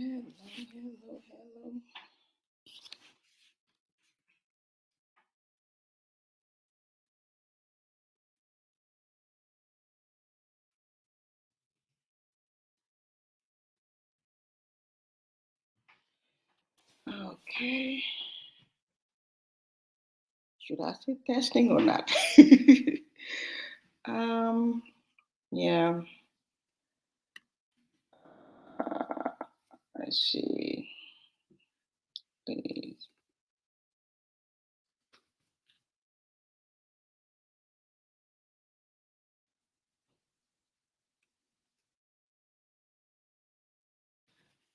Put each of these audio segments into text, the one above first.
Hello, hello, hello. Okay. Should I say testing or not? um, yeah. Uh, let's see. Please.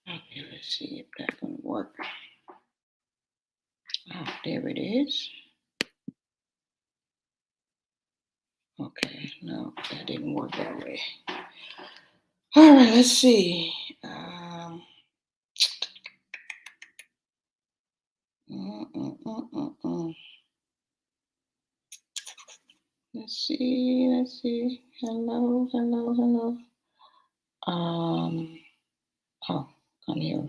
Okay, let's see if that's gonna work. Oh, there it is. Okay, no, that didn't work that way. All right, let's see. Mm, mm, mm, mm, mm. Let's see. Let's see. Hello, hello, hello. Oh, come here.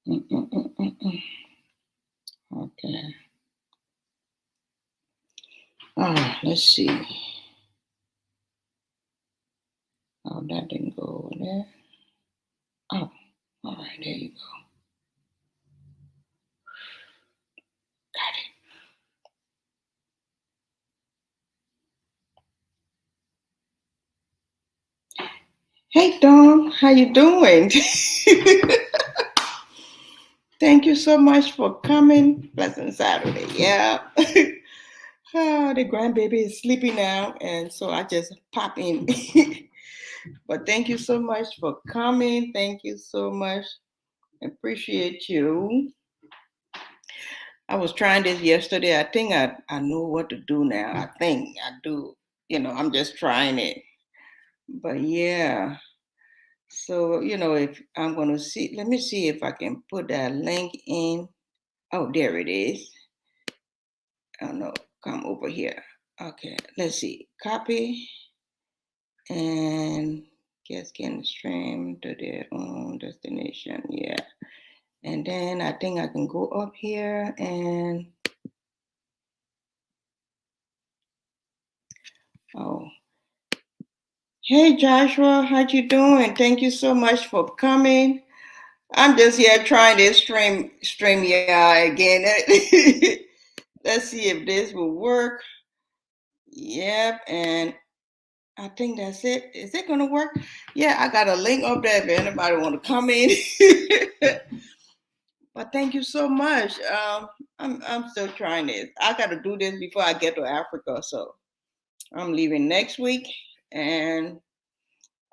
Mm, mm, mm, mm, mm. Okay. Let's see. Oh, that didn't go over there. Oh, all right, there you go. Got it. Hey, Dawn, how you doing? Thank you so much for coming. Pleasant Saturday. Yeah. The grandbaby is sleeping now, and so I just pop in. But thank you so much for coming. Thank you so much. Appreciate you. I was trying this yesterday. I think I know what to do now. I think I do. I'm just trying it. But yeah. So, if I'm going to see, let me see if I can put that link in. Oh, there it is. Oh, no, come over here. Okay, let's see. Copy and guest can stream to their own destination. Yeah. And then I think I can go up here and, oh, hey, Joshua, how you doing? Thank you so much for coming. I'm just here trying this stream again. Let's see if this will work. Yep, and I think that's it. Is it gonna work? Yeah, I got a link up there if anybody want to come in. But thank you so much. I'm still trying this. I got to do this before I get to Africa, so I'm leaving next week, and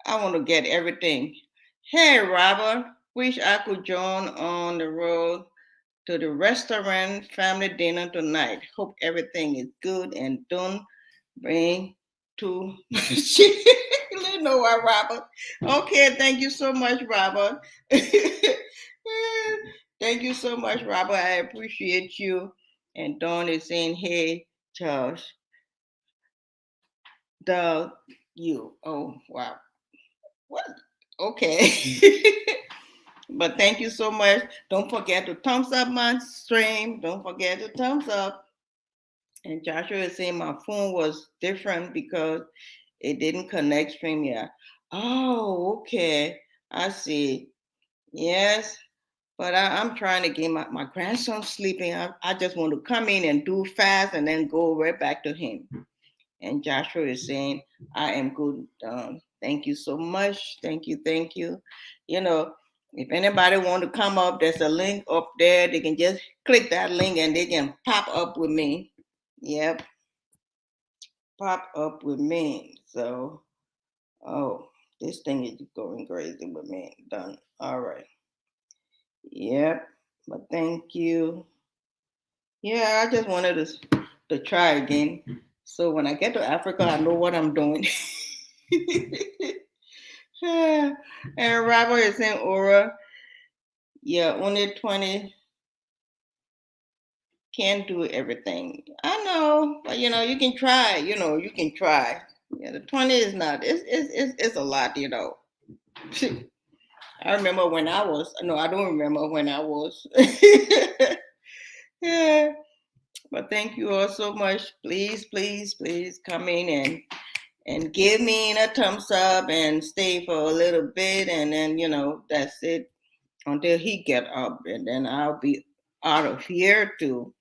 I want to get everything. Hey, Robert, wish I could join on the road to the restaurant family dinner tonight. Hope everything is good and done. Bring to you know what, Robert. Okay, thank you so much, Robert. Thank you so much, Robert. I appreciate you. And Dawn is saying, hey, Josh, the you. Oh, wow. What? Okay. But thank you so much. Don't forget to thumbs up my stream. Don't forget to thumbs up. And Joshua is saying my phone was different because it didn't connect StreamYard. Oh, okay. I see. Yes. But I'm trying to get my grandson sleeping. I just want to come in and do fast and then go right back to him. And Joshua is saying, I am good. Thank you so much. Thank you. Thank you. If anybody want to come up, there's a link up there. They can just click that link and they can pop up with me. Yep. Pop up with me. So, oh, this thing is going crazy with me. Done. All right. Yep. But thank you. Yeah, I just wanted to try again. So when I get to Africa, I know what I'm doing. And Robert is in Aura. Yeah, only 20 can't do everything. I know, but you can try. You can try. Yeah, the 20 is not. It's a lot. I remember when I was, no, I don't remember when I was. Yeah, but thank you all so much. Please, please, please come in and give me a thumbs up and stay for a little bit, and then that's it until he get up, and then I'll be out of here too.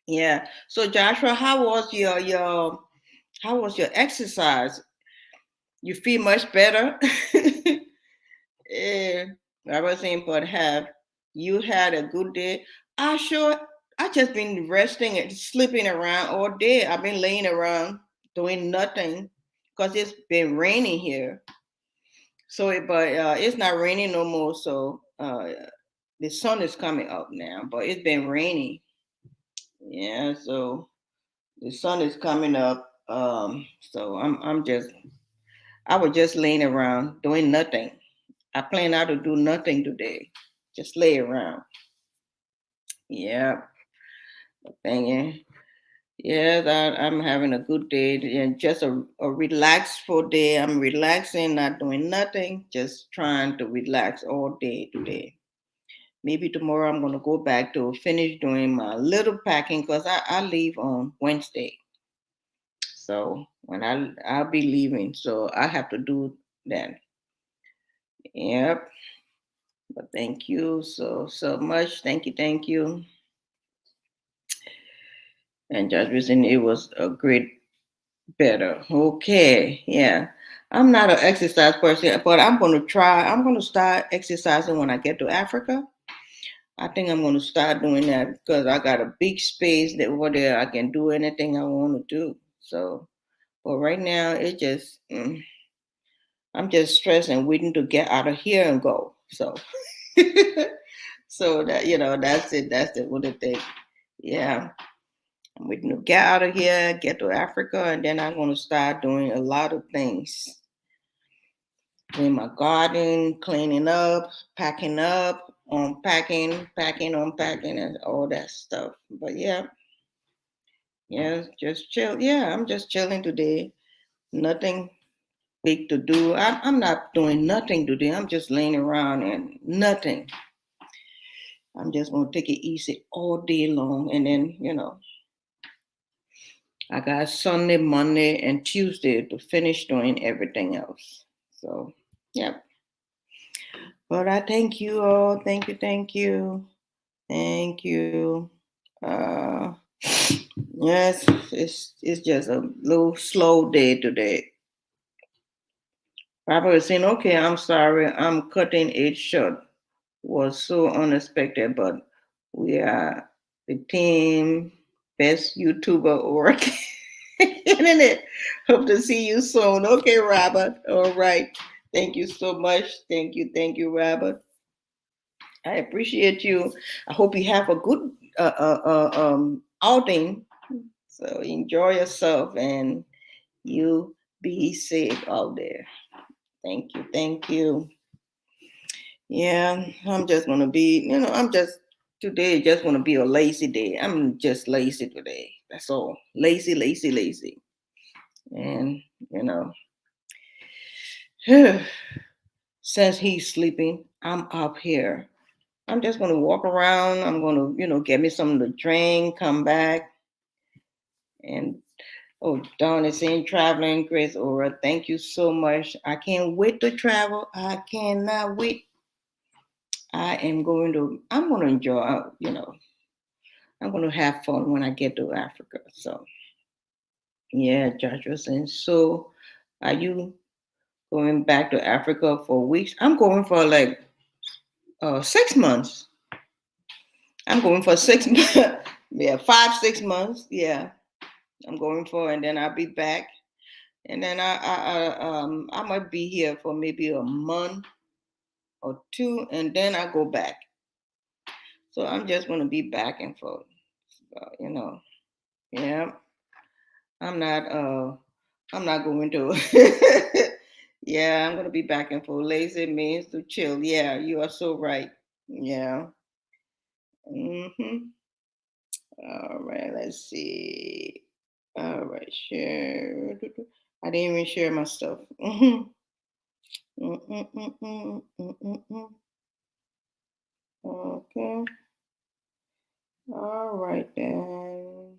Yeah. So Joshua, how was your exercise? You feel much better? Yeah. I was saying, but have you had a good day? I just been resting and sleeping around all day. I've been laying around doing nothing because it's been raining here. So, but it's not raining no more. So the sun is coming up now, but it's been raining. Yeah, so the sun is coming up. So I was just laying around doing nothing. I plan out to do nothing today. Just lay around. Yeah, thinking. Yes, I'm having a good day and just a relaxful day. I'm relaxing, not doing nothing, just trying to relax all day today. Maybe tomorrow I'm gonna go back to finish doing my little packing because I leave on Wednesday. So when I'll be leaving, so I have to do that. Yep. But thank you so much. Thank you. And Judge Wilson, it was a great better. Okay, yeah. I'm not an exercise person, but I'm gonna try. I'm gonna start exercising when I get to Africa. I think I'm gonna start doing that because I got a big space that over there I can do anything I want to do. So, but right now it just I'm just stressed and waiting to get out of here and go. So, so that that's it. That's it. What it take. Yeah, I'm waiting to get out of here, get to Africa, and then I'm gonna start doing a lot of things in my garden, cleaning up, unpacking, packing, unpacking, and all that stuff. But yeah, yeah, just chill. Yeah, I'm just chilling today. Nothing big to do. I'm not doing nothing today. I'm just laying around and nothing. I'm just gonna take it easy all day long, and then I got Sunday, Monday, and Tuesday to finish doing everything else. So, yeah. But I thank you all. Thank you, thank you. Thank you. Uh, yes, it's just a little slow day today. Papa was saying, "Okay, I'm sorry, I'm cutting it short." Was so unexpected, but we are the team best YouTuber working. Internet. Hope to see you soon. Okay, Robert. All right. Thank you so much. Thank you, Robert. I appreciate you. I hope you have a good outing. So enjoy yourself and you be safe out there. Thank you. Thank you. Yeah, I'm just gonna be, I'm just today just gonna be a lazy day. I'm just lazy today. That's all. Lazy, lazy, lazy. And you know, since he's sleeping, I'm up here. I'm just gonna walk around. I'm gonna, get me something to drink, come back, and oh, Dawn is saying traveling, Grace Aura. Thank you so much. I can't wait to travel. I cannot wait. I'm going to enjoy, I'm going to have fun when I get to Africa. So, yeah, Joshua saying, so are you going back to Africa for weeks? I'm going for like 6 months. I'm going for 6 months. Yeah, 5, 6 months. Yeah, I'm going for, and then I'll be back. And then I might be here for maybe a month or two, and then I go back. So I'm just going to be back and forth. Yeah. I'm not I'm not going to yeah, I'm gonna be back and forth. Lazy means to chill. Yeah, you are so right. Yeah. All right, let's see. All right, share. I didn't even share my stuff. Okay. All right then.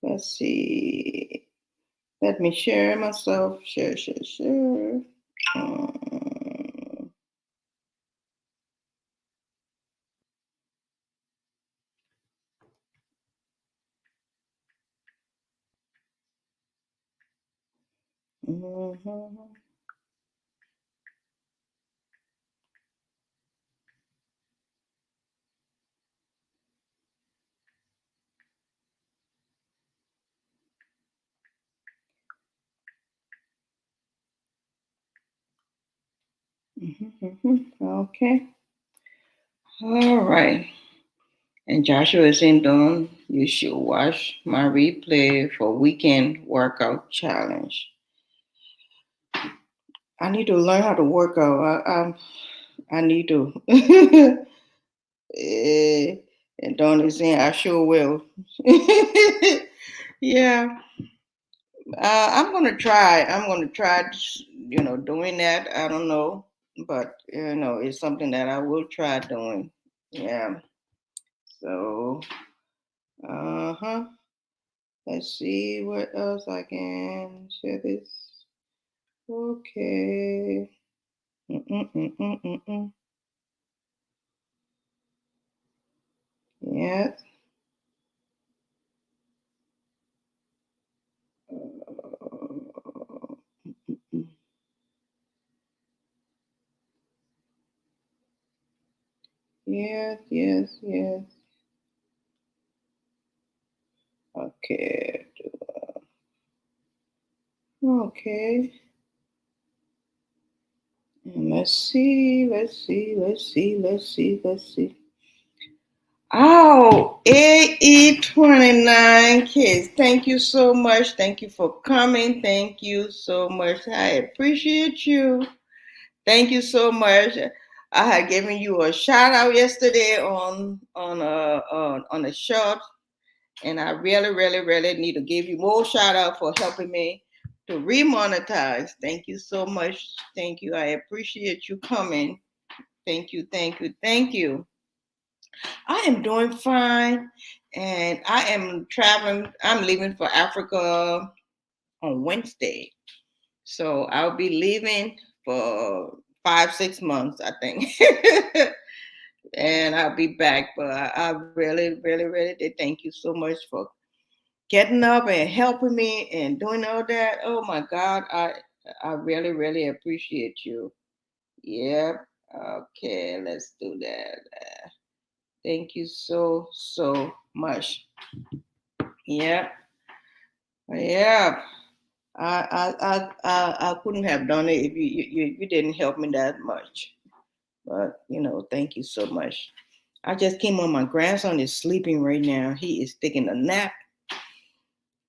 Let's see. Let me share myself. Share. Um, mhm. Okay. All right. And Joshua is saying, Dawn, you should watch my replay for weekend workout challenge. I need to learn how to work out. I need to. Eh, and Dawn is saying, I sure will. Yeah. I'm gonna try. I'm gonna try, doing that. I don't know, but it's something that I will try doing. Yeah. So, uh-huh. Let's see what else I can share this. Okay. Mm-mm-mm-mm-mm-mm. Yeah. Yes. Okay. Okay. And let's see. Oh, AE29 kids. Thank you so much. Thank you for coming. Thank you so much. I appreciate you. Thank you so much. I had given you a shout out yesterday on a shop, and I really need to give you more shout out for helping me to remonetize. Thank you so much. Thank you. I appreciate you coming. Thank you. I am doing fine, and I am traveling. I'm leaving for Africa on Wednesday, so I'll be leaving for 5 6 months, I think. And I'll be back. But I really did thank you so much for getting up and helping me and doing all that. Oh my God, I really appreciate you. Yep. Okay, let's do that. Thank you so much. Yep. Yeah. I couldn't have done it if you didn't help me that much. But thank you so much. I just came on. My grandson is sleeping right now. He is taking a nap,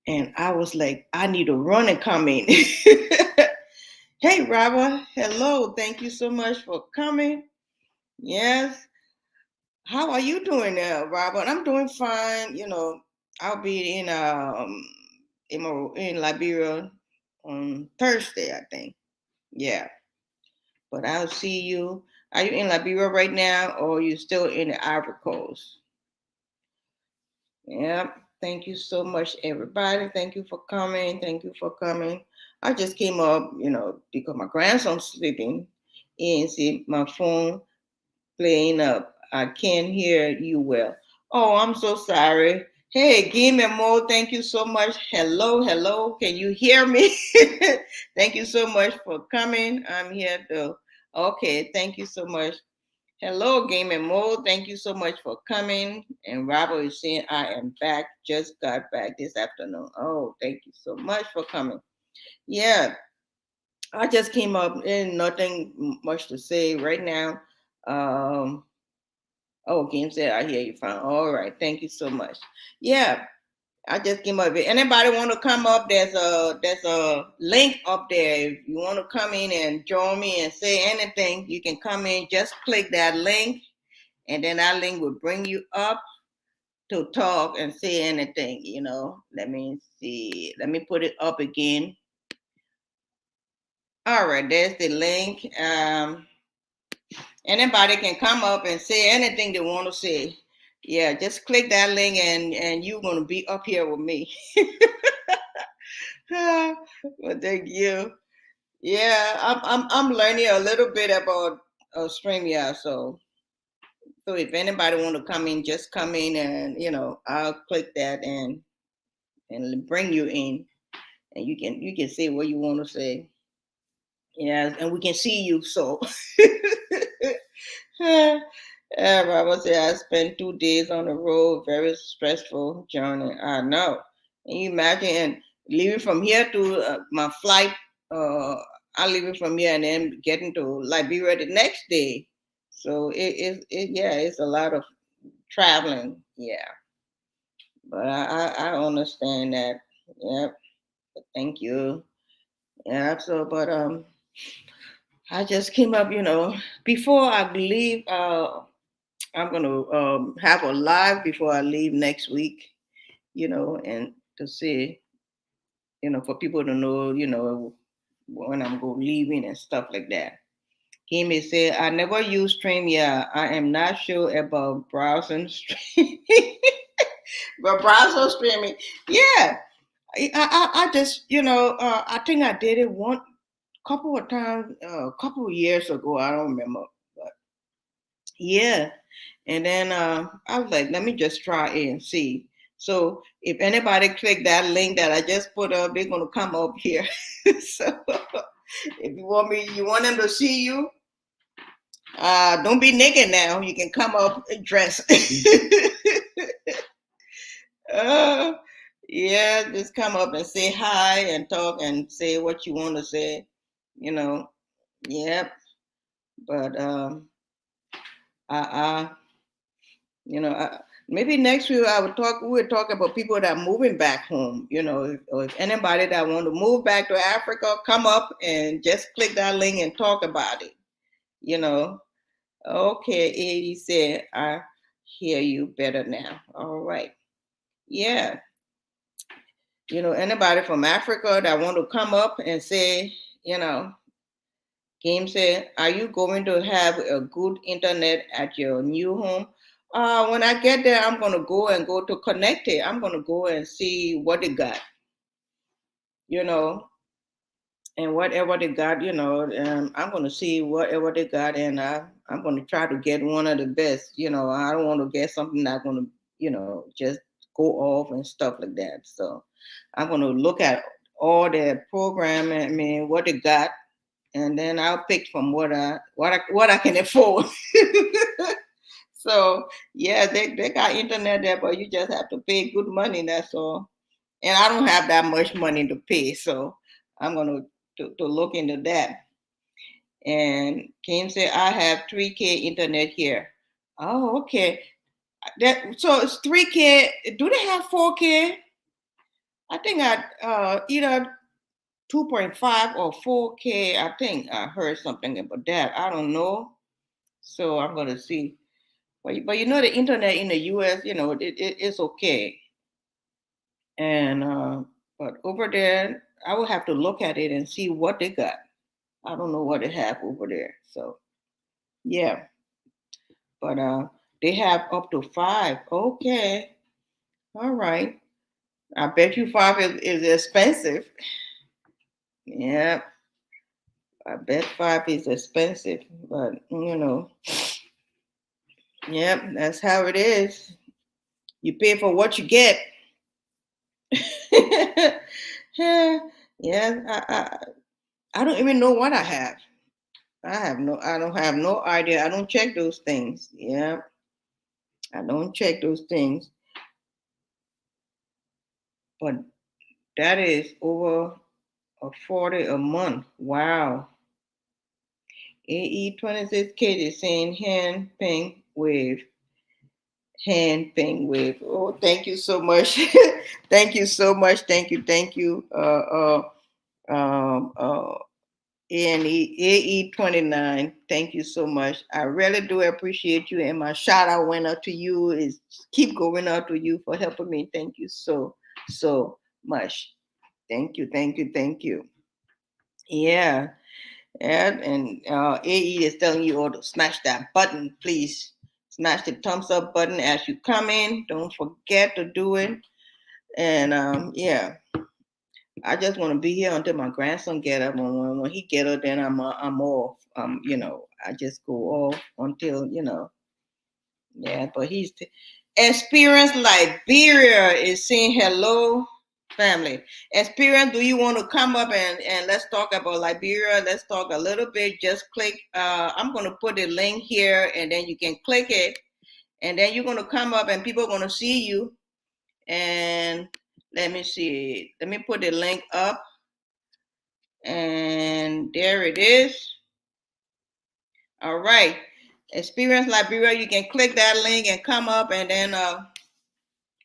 and I was like, I need to run and come in. Hey, Robert. Hello. Thank you so much for coming. Yes. How are you doing now, Robert? I'm doing fine. I'll be in Liberia on Thursday, I think. Yeah. But I'll see you. Are you in Liberia right now, or are you still in the Ivory Coast? Yeah. Thank you so much, everybody. Thank you for coming. Thank you for coming. I just came up, because my grandson's sleeping, and see my phone playing up. I can't hear you well. Oh, I'm so sorry. Hey, Game and Mo, thank you so much. Hello. Can you hear me? Thank you so much for coming. I'm here to. Okay, thank you so much. Hello, Game and Mo. Thank you so much for coming. And Robert is saying, I am back. Just got back this afternoon. Oh, thank you so much for coming. Yeah, I just came up and nothing much to say right now. Um, Oh, Game said, I hear you fine. All right. Thank you so much. Yeah, I just came up. If anybody want to come up, there's a link up there. If you want to come in and join me and say anything, you can come in. Just click that link, and then that link will bring you up to talk and say anything. Let me see. Let me put it up again. All right, there's the link. Anybody can come up and say anything they want to say. Yeah, just click that link and you're gonna be up here with me. Well, thank you. Yeah, I'm learning a little bit about StreamYard. So if anybody want to come in, just come in and I'll click that and bring you in, and you can say what you want to say. Yeah, and we can see you. So yeah, Robert said I spent 2 days on the road, very stressful journey. I know. Can you imagine leaving from here to my flight? Uh, I leaving from here and then getting to Liberia the next day. So yeah, it's a lot of traveling. Yeah, but I understand that. Yep. Thank you. Yeah. So, but I just came up. Before I leave. I'm gonna have a live before I leave next week. And to see, for people to know, when I'm going leaving and stuff like that. He may say, I never use StreamYard. I am not sure about browsing streaming. But browser streaming, yeah. I just, I think I did it one couple of times, a couple of years ago. I don't remember. But yeah. And then I was like, let me just try it and see. So if anybody click that link that I just put up, they're gonna come up here. So if you want them to see you, don't be naked now. You can come up dressed. uh, yeah, just come up and say hi and talk and say what you want to say. You know, yep. But I maybe next week I would talk. We would talk about people that are moving back home. Or if anybody that want to move back to Africa, come up and just click that link and talk about it. You know. Okay, Eddie said, I hear you better now. All right. Yeah. Anybody from Africa that want to come up and say, Kim said, are you going to have a good internet at your new home? When I get there, I'm going to go to connect it. I'm going to go and see what they got, you know, and whatever they got, I'm going to see whatever they got, and I'm going to try to get one of the best. I don't want to get something that's going to, just go off and stuff like that. So I'm going to look at all their program. I mean, what they got, and then I'll pick from what I can afford. So yeah, they got internet there, but you just have to pay good money. That's all. And I don't have that much money to pay, so I'm gonna to look into that. And Kim said I have 3K internet here. Oh, okay. So it's 3K. Do they have 4K? I think I either 2.5 or 4K. I think I heard something about that. I don't know. So I'm gonna see. But the internet in the US, it's okay. And but over there, I will have to look at it and see what they got. I don't know what they have over there. So yeah, but they have up to 5. Okay, all right. I bet you 5 is expensive. Yeah, I bet 5 is expensive, but yep, that's how it is. You pay for what you get. Yeah, yeah. I don't even know what I have. I don't have no idea. I don't check those things. Yeah, I don't check those things. But that is over a 40 a month. Wow. AE26K is saying hand ping wave. Hand ping wave. Oh, thank you so much. Thank you so much. Thank you. Thank you. Um, uh, AE29. Thank you so much. I really do appreciate you. And my shout out went out to you. Is keep going out to you for helping me. Thank you so much. Thank you. Thank you. Thank you. Yeah. Yeah, and AE is telling you all to smash that button, please. Smash the thumbs up button as you come in. Don't forget to do it. And yeah, I just want to be here until my grandson get up. When he get up, then I'm off. I just go off until Yeah, but he's Experience Liberia is saying hello, family. Experience, do you want to come up and let's talk about Liberia? Let's talk a little bit. Just click. I'm going to put a link here, and then you can click it, and then you're going to come up, and people are going to see you. And let me see. Let me put the link up, and there it is. All right. Experience Liberia. You can click that link and come up, and then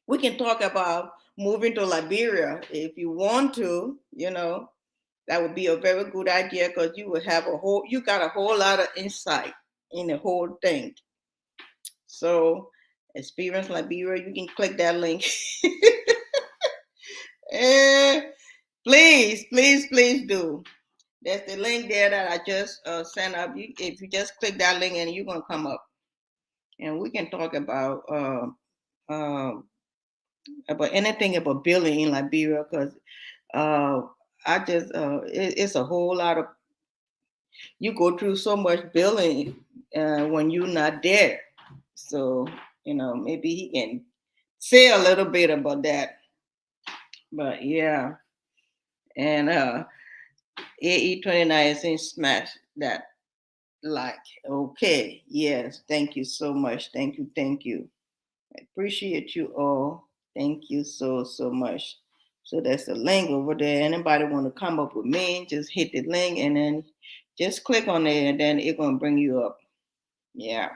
we can talk about moving to Liberia if you want to. That would be a very good idea because you got a whole lot of insight in the whole thing. So, Experience Liberia, you can click that link. Please, please, please do. There's the link there that I just sent up. If you just click that link, and you're gonna come up, and we can talk about anything about building in Liberia, because it's a whole lot of, you go through so much building when you're not there. So, maybe he can say a little bit about that. But yeah, and AE29 is in smash that like. Okay, yes, thank you so much. Thank you, thank you. I appreciate you all. Thank you so much. So that's the link over there. Anybody want to come up with me, just hit the link and then just click on it, and then it's gonna bring you up. Yeah.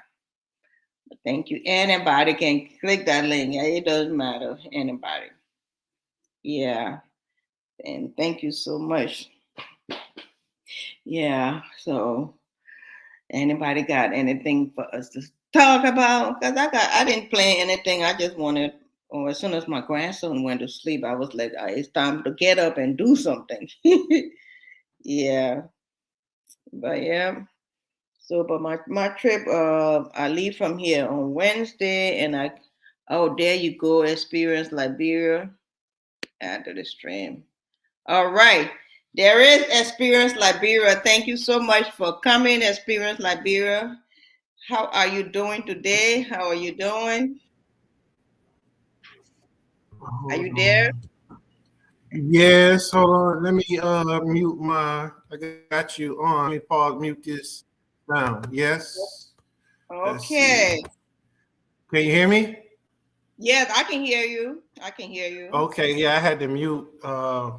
Thank you. Anybody can click that link. Yeah, it doesn't matter. Anybody. Yeah. And thank you so much. Yeah. So anybody got anything for us to talk about? Because I didn't plan anything. I just wanted, or as soon as my grandson went to sleep, I was like, it's time to get up and do something. Yeah. But yeah. So, but my trip, I leave from here on Wednesday, and there you go, Experience Liberia after the stream. All right, there is Experience Liberia. Thank you so much for coming, Experience Liberia. How are you doing today? How are you doing? Are Hold you there? on. Yes, hold on. Let me mute I got you on. Let me pause, mute this down. Yes. Let's see. Okay. Can you hear me? Yes, I can hear you. I can hear you. Okay, yeah, I had to mute the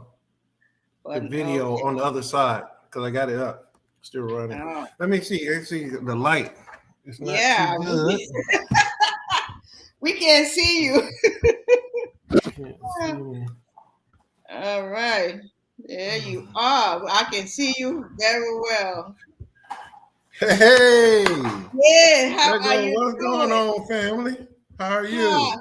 But video okay. on the other side because I got it up. Still running. Oh, Let me see. Let's see the light. It's not too yeah, good. we can see you. Can't see me. All right. There you are. I can see you very well. Hey, Yeah, how are you what's going doing? on, family? How are Ah, you?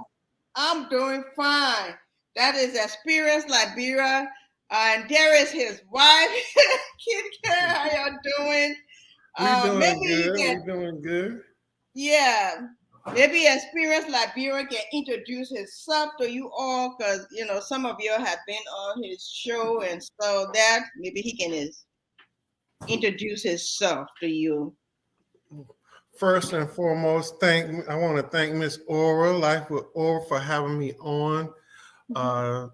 I'm doing fine. That is Experience Liberia. And there is his wife, Kid Care. How y'all doing? We doing Maybe you good. can, We doing good. yeah, maybe Experience Liberia can introduce himself to you all, because, some of you have been on his show, and so that maybe he can introduce himself to you. First and foremost, I want to thank Miss Aura, Life with Aura, for having me on. Uh,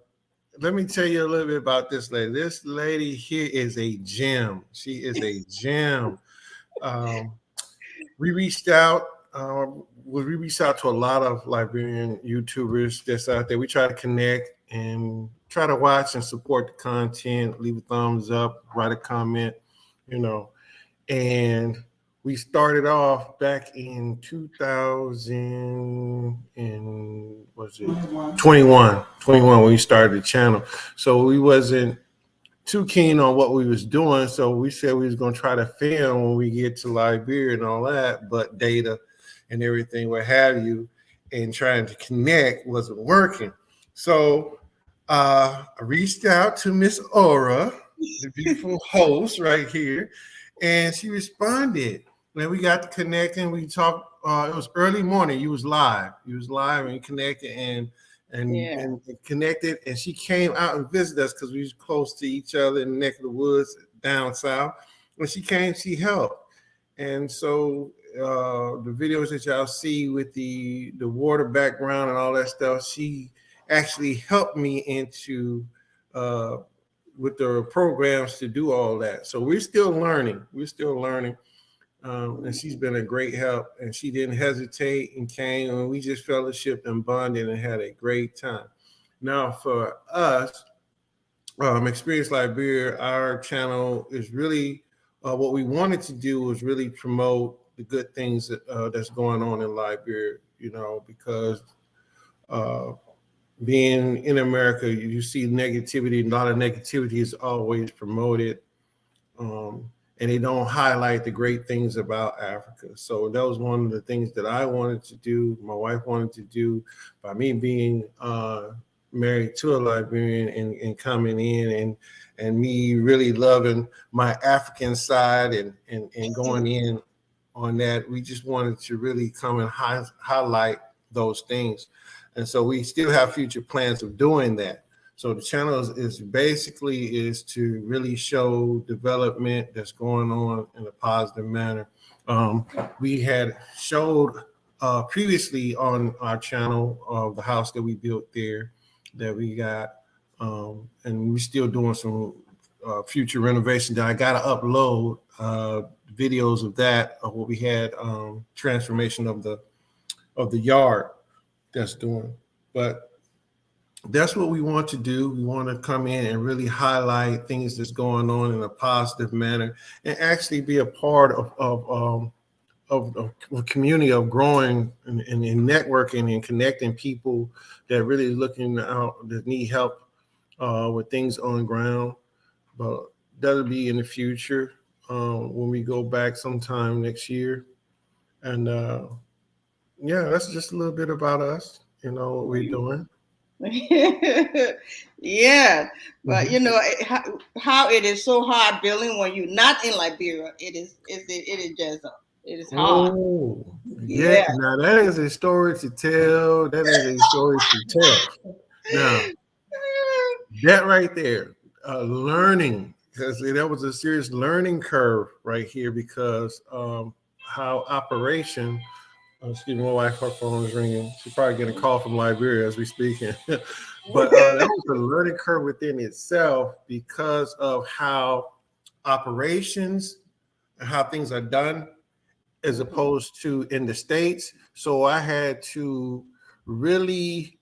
Let me tell you a little bit about this lady. This lady here is a gem. She is a gem. Um, we reached out. We reached out to a lot of Liberian YouTubers that's out there. We try to connect and try to watch and support the content. Leave a thumbs up, write a comment, you know. And we started off back in 2000 and was it 21 when we started the channel. So we wasn't too keen on what we was doing, so we said we was going to try to film when we get to Liberia and all that, but data and everything, what have you, and trying to connect wasn't working. So I reached out to Miss Aura, the beautiful host right here, and she responded. And we got to connecting. We talked. It was early morning. You was live. You was live and connected Yeah. and connected. And she came out and visited us because we was close to each other in the neck of the woods down south. When she came, she helped. And so the videos that y'all see with the water background and all that stuff, she actually helped me into with the programs to do all that. So we're still learning. We're still learning. And she's been a great help. And she didn't hesitate and came, and we just fellowshiped and bonded and had a great time. Now, for us, Experience Liberia, our channel is really what we wanted to do was really promote the good things that's going on in Liberia, you know, because uh, being in America, you see negativity, a lot of negativity is always promoted. And they don't highlight the great things about Africa. So that was one of the things that I wanted to do, my wife wanted to do, by me being married to a Liberian and coming in and me really loving my African side and going in on that. We just wanted to really come and highlight those things. And so we still have future plans of doing that. So the channel is basically is to really show development that's going on in a positive manner. We had showed previously on our channel of the house that we built there that we got, and we're still doing some future renovation that I got to upload videos of that, of what we had, transformation of the yard that's doing. But that's what we want to do. We want to come in and really highlight things that's going on in a positive manner and actually be a part of a community of growing and networking and connecting people that really looking out, that need help with things on the ground. But that'll be in the future when we go back sometime next year. And yeah, that's just a little bit about us, you know, what we're doing. Yeah, but Mhm. you know how it is so hard building when you're not in Liberia. It is just it is hard. Oh, yeah. Yeah. Now that is a story to tell. That is a story to tell. Now, that right there, learning, because that was a serious learning curve right here because how operation, excuse me, my wife, her phone is ringing. She's probably getting a call from Liberia as we speaking. But that was a learning curve within itself because of how operations and how things are done as opposed to in the States. So I had to really,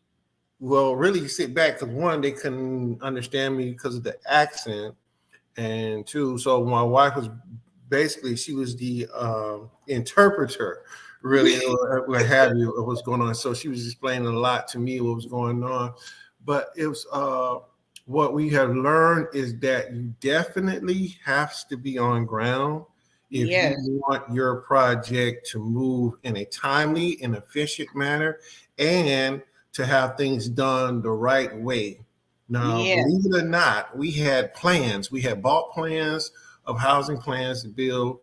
really sit back because one, they couldn't understand me because of the accent. And two, so my wife was basically, she was the interpreter, really, or what have you, of what's going on. So she was explaining a lot to me what was going on. But it was, what we have learned is that you definitely have to be on ground if you Yes. want your project to move in a timely and efficient manner and to have things done the right way. Now, Yeah. believe it or not, we had plans. We had bought plans of housing plans to build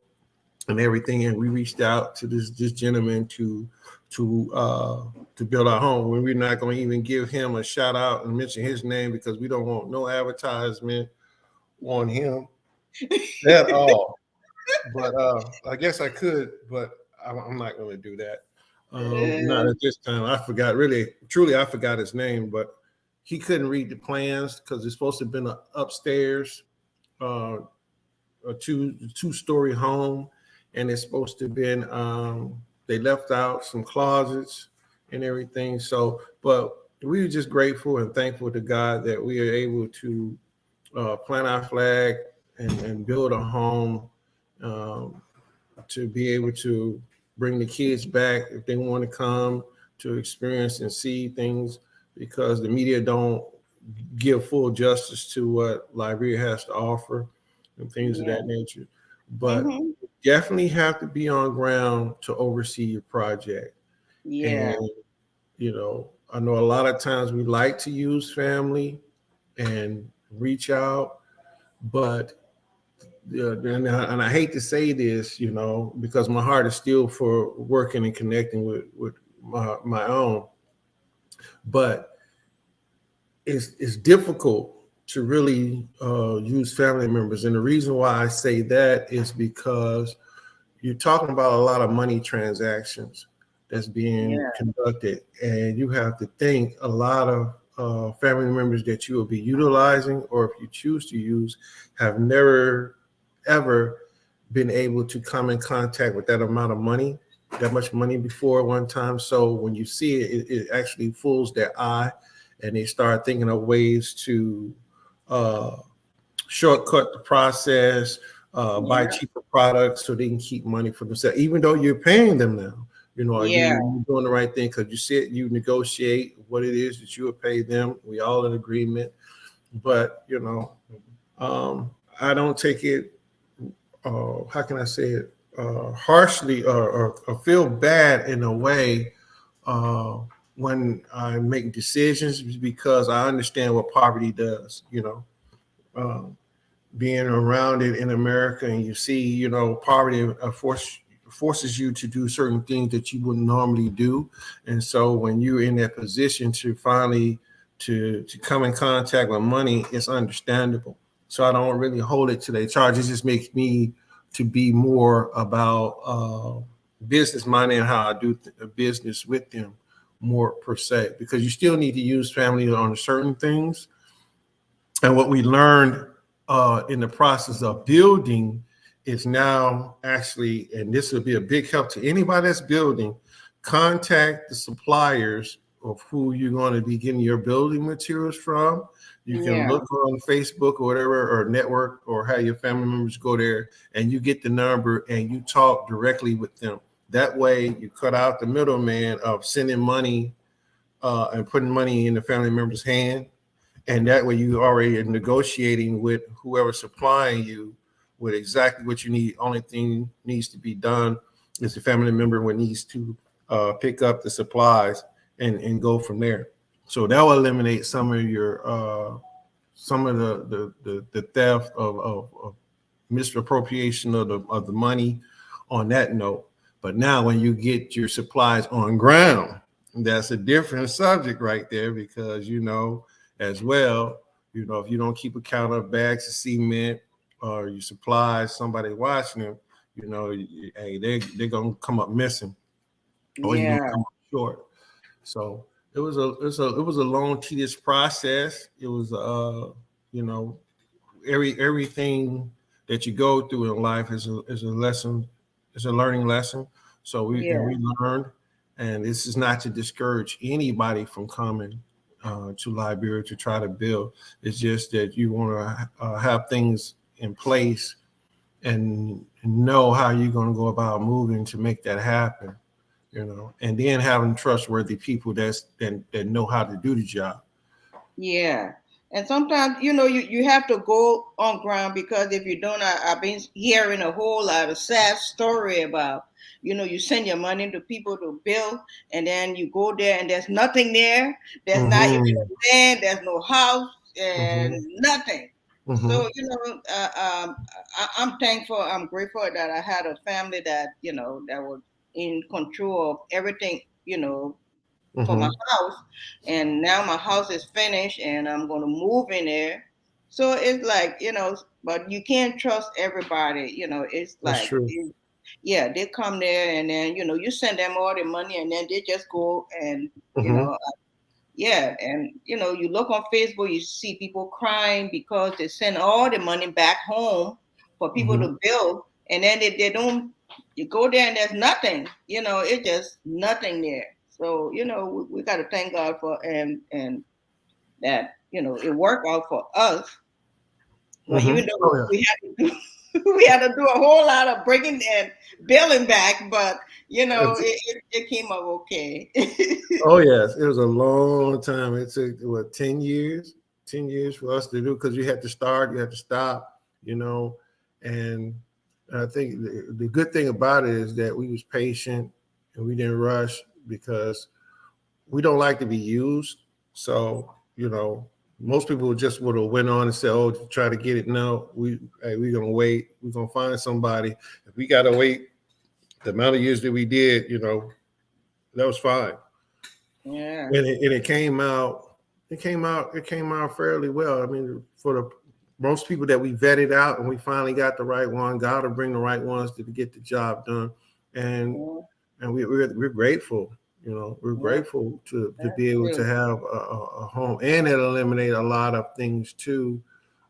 and everything, and we reached out to this gentleman to build our home. We're not going to even give him a shout out and mention his name because we don't want no advertisement on him at all. But I guess I could, but I'm not going to do that. Not at this time. I forgot, really, truly, I forgot his name, but he couldn't read the plans because it's supposed to have been a upstairs, uh, a two-story home, and it's supposed to have been. They left out some closets and everything. So, but we were just grateful and thankful to God that we are able to plant our flag and build a home, um, to be able to bring the kids back if they want to come to experience and see things because the media don't give full justice to what Liberia has to offer and things of Yeah. that nature. But Hmm. definitely have to be on ground to oversee your project. Yeah. And, you know, I know a lot of times we like to use family and reach out, but yeah, and I hate to say this, you know, because my heart is still for working and connecting with my own, but it's difficult to really use family members, and the reason why I say that is because you're talking about a lot of money transactions that's being Yeah. conducted, and you have to think a lot of family members that you will be utilizing, or if you choose to use, have never ever been able to come in contact with that amount of money, that much money before one time. So when you see it, it actually fools their eye, and they start thinking of ways to uh, shortcut the process, buy Yeah. cheaper products so they can keep money for themselves, even though you're paying them now. You know, are Yeah. you doing the right thing? Because you sit, you negotiate what it is that you will pay them. We all in agreement, but you know, I don't take it. How can I say it? Harshly, or feel bad in a way uh, when I make decisions, because I understand what poverty does. You know, um, being around it in America, and you see, you know, poverty forces you to do certain things that you wouldn't normally do, and so when you're in that position to finally to come in contact with money, it's understandable. So I don't really hold it to their charge. It just makes me to be more about business minded and how I do business with them more per se, because you still need to use family on certain things. And what we learned in the process of building is now actually, and this will be a big help to anybody that's building, contact the suppliers of who you're going to be getting your building materials from. You can Yeah. look on Facebook or whatever, or network, or have your family members go there, and you get the number and you talk directly with them. That way, you cut out the middleman of sending money and putting money in the family member's hand, and that way you already are negotiating with whoever's supplying you with exactly what you need. Only thing needs to be done is the family member when needs to pick up the supplies and go from there. So that will eliminate some of your some of the theft of misappropriation of the money on that note. But now when you get your supplies on ground, that's a different subject right there, because you know as well, you know, if you don't keep account of bags of cement or your supplies, somebody watching them, you know, hey, they're gonna come up missing, or you're gonna Yeah. come up short. So it was a long, tedious process. It was you know, everything that you go through in life is a lesson, it's a learning lesson. So we Yeah. learned, and this is not to discourage anybody from coming to Liberia to try to build. It's just that you want to have things in place and know how you're going to go about moving to make that happen. You know, and then having trustworthy people that know how to do the job. Yeah. And sometimes, you have to go on ground, because if you don't, I've been hearing a whole lot of sad story about, you send your money to people to build, and then you go there and there's nothing there. There's not even Mm-hmm. a land, there's no house and Mm-hmm. nothing. Mm-hmm. So, I'm thankful, I'm grateful that I had a family that, that was in control of everything, for my Mm-hmm. house. And now my house is finished and I'm going to move in there. So it's like, but you can't trust everybody. It's That's like, true. yeah, they come there and then, you send them all the money and then they just go and, you Mm-hmm. know, yeah. And, you look on Facebook, you see people crying because they send all the money back home for people Mm-hmm. to build. And then they don't, you go there and there's nothing, it's just nothing there. So, we got to thank God for, and that, it worked out for us. But Mm-hmm. even though Oh yeah. we had to do, we had to do a whole lot of breaking and building back, but, it came up okay. Oh yes, it was a long time. It took what 10 years, 10 years for us to do, because you had to start, you had to stop, you know. And I think the good thing about it is that we was patient and we didn't rush, because we don't like to be used. So you know, Most people just would have went on and said, "Oh, to try to get it." No, we're gonna wait. We're gonna find somebody. If we gotta wait the amount of years that we did, that was fine. Yeah. And it came out. It came out. It came out fairly well. I mean, for the most people that we vetted out, and we finally got the right one. God will bring the right ones to get the job done, and Yeah. and we're grateful. We're Yeah. grateful to That's be able to true. have a home, and it eliminate a lot of things too.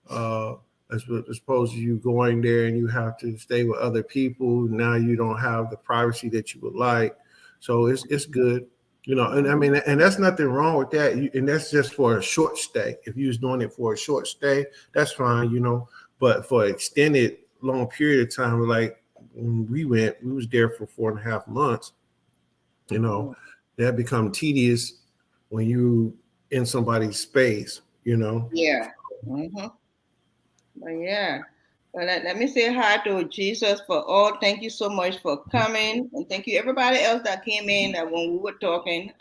Uh, as opposed to you going there and you have to stay with other people. Now you don't have the privacy that you would like. So it's good. And I mean, and that's nothing wrong with that. And that's just for a short stay. If you was doing it for a short stay, that's fine. But for extended long period of time, like when we was there for 4.5 months. Mhm. That become tedious when you in somebody's space. Yeah. Mm-hmm. But yeah. But let me say hi to Jesus for all. Thank you so much for coming. And thank you everybody else that came in when we were talking.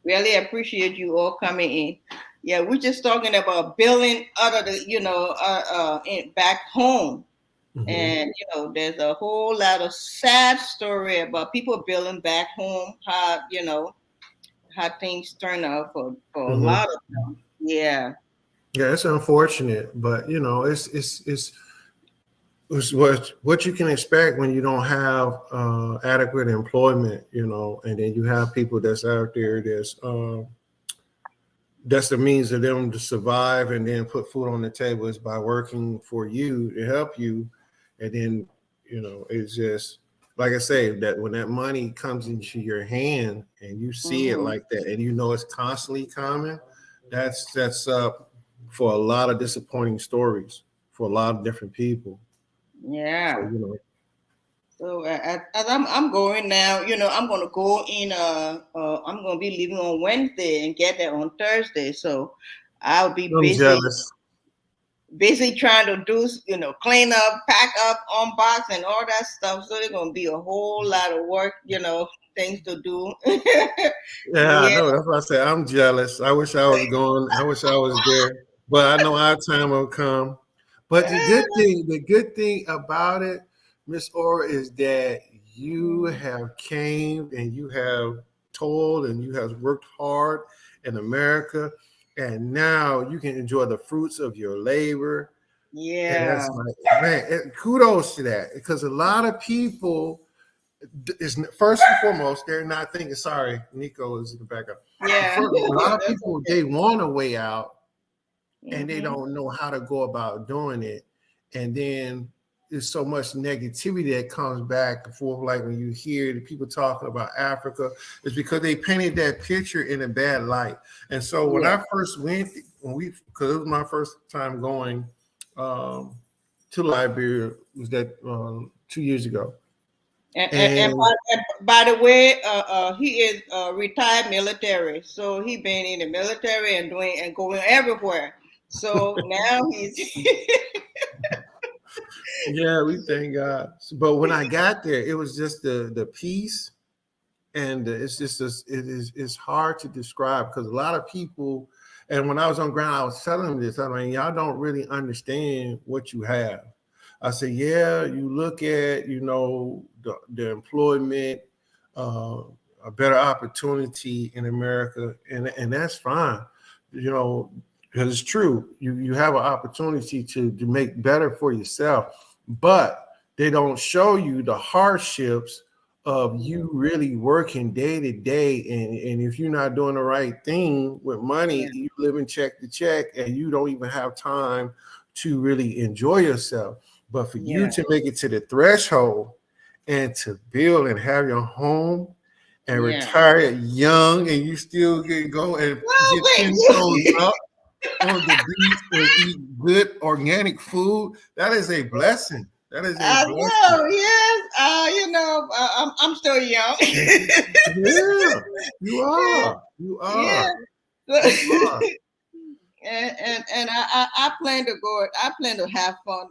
Really appreciate you all coming in. Yeah, we're just talking about building back home. Mm-hmm. And there's a whole lot of sad story about people building back home, how things turn out for a Mm-hmm. lot of them. Yeah. Yeah, it's unfortunate, but it's what you can expect when you don't have adequate employment, and then you have people that's out there that's the means of them to survive and then put food on the table is by working for you to help you. And then, it's just like I say, that when that money comes into your hand and you see it Hmm. like that and it's constantly coming, that sets up for a lot of disappointing stories for a lot of different people. So, Yeah. So as I'm going now, I'm gonna go in. I'm gonna be leaving on Wednesday and get there on Thursday. So I'll be I'm busy, jealous. trying to do, clean up, pack up, unbox, and all that stuff. So it's gonna be a whole lot of work, things to do. Yeah, I Yeah. know. That's why I said I'm jealous. I wish I was going. I wish I was there. But I know our time will come. But the good thing about it, Miss Ora, is that you have came and you have told and you have worked hard in America, and now you can enjoy the fruits of your labor. And Yeah. that's like, man, kudos to that, because a lot of people is first and foremost, they're not thinking. Sorry, Nico is in the backup. Yeah. A lot of That's people, okay. they want a way out and they Hmm. don't know how to go about doing it. And then there's so much negativity that comes back and forth. Like when you hear the people talking about Africa, it's because they painted that picture in a bad light. And so when Yeah. I first went, because it was my first time going um, to Liberia, was that 2 years ago. And And by the way, he is retired military, so he been in the military and doing and going everywhere. So now he's yeah, we thank God. But when I got there, it was just the peace, and it's just it's hard to describe because a lot of people. And when I was on ground, I was telling them this. I mean, y'all don't really understand what you have. I said, yeah, you look at the employment, uh, a better opportunity in America, and that's fine. You know, because it's true. You have an opportunity to make better for yourself, but they don't show you the hardships of you really working day to day, and if you're not doing the right thing with money, yeah, you living check to check and you don't even have time to really enjoy yourself. But for you yeah. to make it to the threshold and to build and have your home and Yeah. retire young, and you still can go and Well, get 10 toes wait. up on the beach and eat good organic food, that is a blessing. That is a I blessing. know, yes. I'm still young. Yeah, you are. You Yeah. are. You are. I plan to go. I plan to have fun.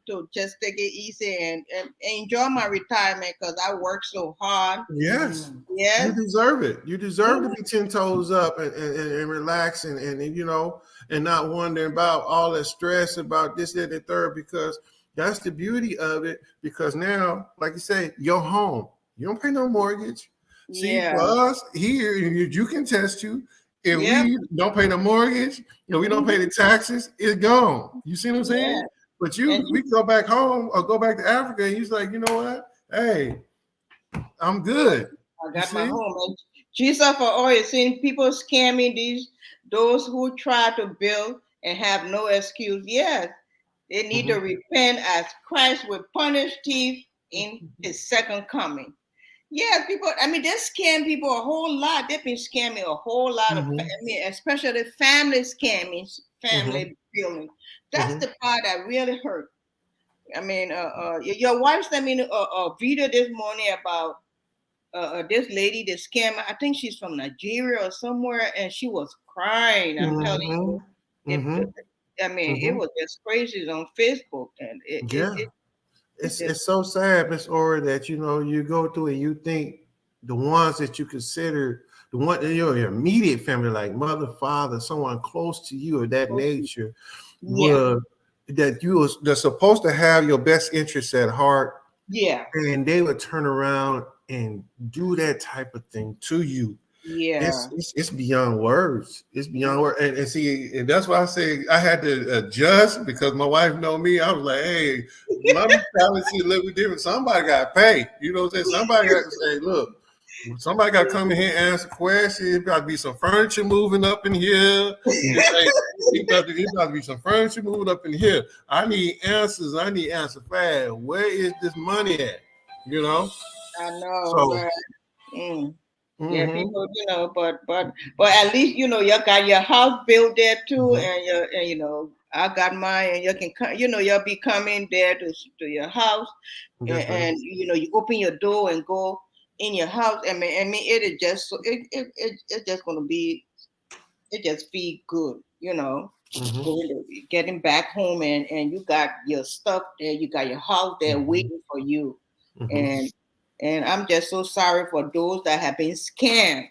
To just take it easy and enjoy my retirement because I work so hard. Yes. You Yes. deserve it. You deserve to be 10 toes up and relax and and not wondering about all that stress about this, that, and the third, because that's the beauty of it. Because now, like you say, you're home. You don't pay no mortgage. See, Yeah. for us here, you can test you. If Yep. we don't pay the mortgage, we don't pay the taxes, it's gone. You see what I'm Yeah. saying? But And we go back home or go back to Africa, and he's like, you know what? Hey, I'm good. I You got my see? home. And Jesus for all you seen people scamming those who try to build and have no excuse. Yes, they need to repent as Christ will punish thief in his second coming. Yeah, people, I mean, they scam people a whole lot. They've been scamming a whole lot of, I mean, especially family scamming, family building. That's the part that really hurt. I mean, your wife sent me a video this morning about this lady, this scammer. I think she's from Nigeria or somewhere, and she was crying. I'm telling you, I mean, it was just crazy on Facebook, and It's so sad, Miss Ora, that you go through and you think the ones that you consider the one your immediate family, like mother, father, someone close to you of that nature, they're supposed to have your best interests at heart. Yeah. And they would turn around and do that type of thing to you. Yeah. It's beyond words. It's beyond words. And see, and that's why I say I had to adjust, because my wife know me. I was like, hey, my mentality a little bit different. Somebody got to pay. You know what I'm saying? Somebody got to say, look, somebody got to come in here and answer questions. There got to be some furniture moving up in here. He got to be some furniture moving up in here. I need answers. I need answers fast. Where is this money at? I know. So, yeah, people, but at least you got your house built there too, and I got mine, and you can you'll be coming there to your house, and you open your door and go in your house. I mean, it is just so it's just gonna be, it just feel good, getting back home and you got your stuff there, you got your house there waiting for you, and I'm just so sorry for those that have been scammed.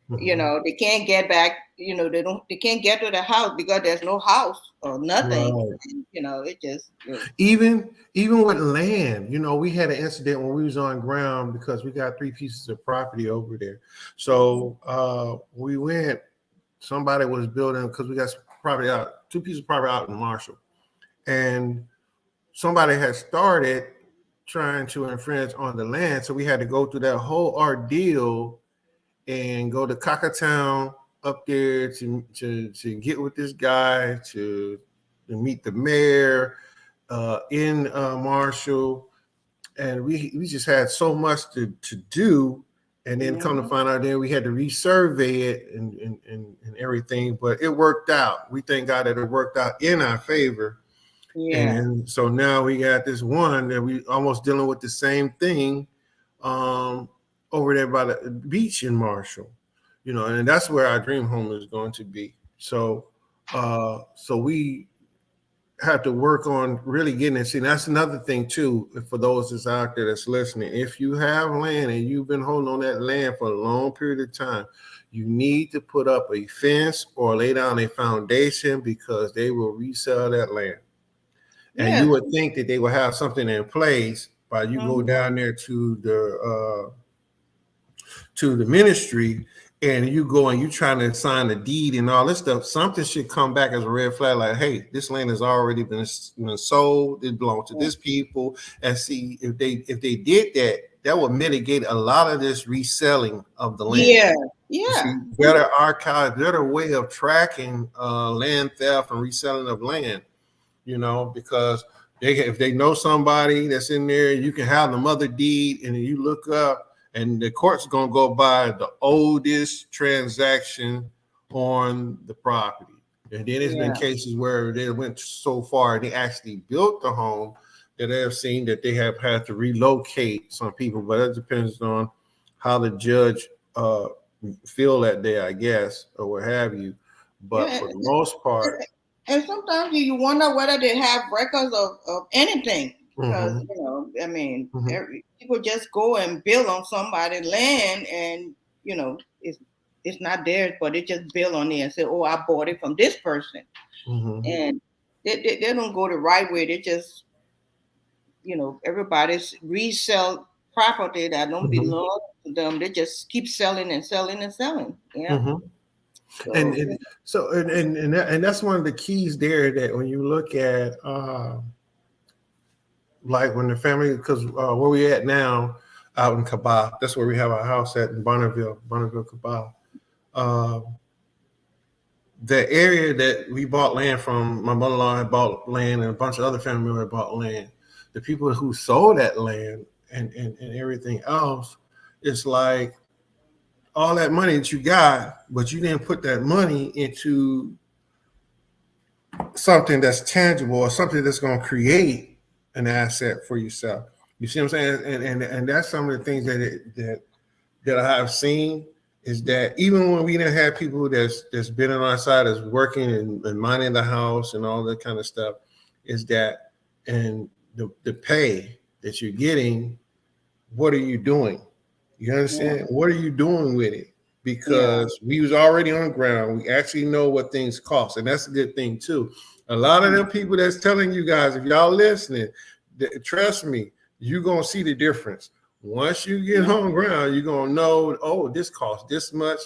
They can't get back. They can't get to the house because there's no house or nothing. Right. And, it just even with land. We had an incident when we was on ground because we got 3 pieces of property over there. So we went. Somebody was building, because we got property out, 2 pieces of property out in Marshall, and somebody had started trying to infringe on the land. So we had to go through that whole ordeal and go to Cockatown up there to get with this guy, to meet the mayor in Marshall. And we just had so much to do. And then come to find out, then we had to resurvey it and everything. But it worked out. We thank God that it worked out in our favor. Yeah. And so now we got this one that we almost dealing with the same thing over there by the beach in Marshall, and that's where our dream home is going to be. So we have to work on really getting it. See, that's another thing too, for those that's out there that's listening. If you have land and you've been holding on that land for a long period of time, you need to put up a fence or lay down a foundation, because they will resell that land. And you would think that they will have something in place by you go down there to the ministry, and you go and you trying to sign a deed and all this stuff. Something should come back as a red flag, like, hey, this land has already been sold. It belongs to this people. And see, if they did that, that would mitigate a lot of this reselling of the land. See, better archive, better way of tracking land theft and reselling of land. Because if they know somebody that's in there, you can have the mother deed, and you look up, and the court's going to go by the oldest transaction on the property. And then there's been cases where they went so far, they actually built the home, that they have seen that they have had to relocate some people. But that depends on how the judge feel that day, I guess, or what have you. But Yeah, for the most part, and sometimes you wonder whether they have records of anything because mhm, I mean, mhm, people just go and build on somebody's land, and it's not theirs, but they just build on it and say, "Oh, I bought it from this person," mhm, and they don't go the right way. They just everybody's resell property that don't mhm, belong to them. They just keep selling and selling and selling. Yeah. mhm. And So and so and that's one of the keys there, that when you look at like when the family, because where we at now out in Kabah, that's where we have our house at in Bonneville, Kabah. Uh, the area that we bought land from, my mother-in-law had bought land, and a bunch of other family members had bought land. The people who sold that land and everything else, it's like all that money that you got, but you didn't put that money into something that's tangible or something that's going to create an asset for yourself. You see what I'm saying? And that's some of the things that I have seen, is that even when we didn't have people that's been on our side, that's working and minding the house and all that kind of stuff, is that, and the pay that you're getting, what are you doing? You yeah, understand? What are you doing with it? yeah, Because we was already on the ground. We actually know what things cost, and that's a good thing too. A lot of them people that's telling you guys, if y'all listening, trust me, you're gonna see the difference. Once you get yeah, on ground, you're gonna know, oh, this costs this much.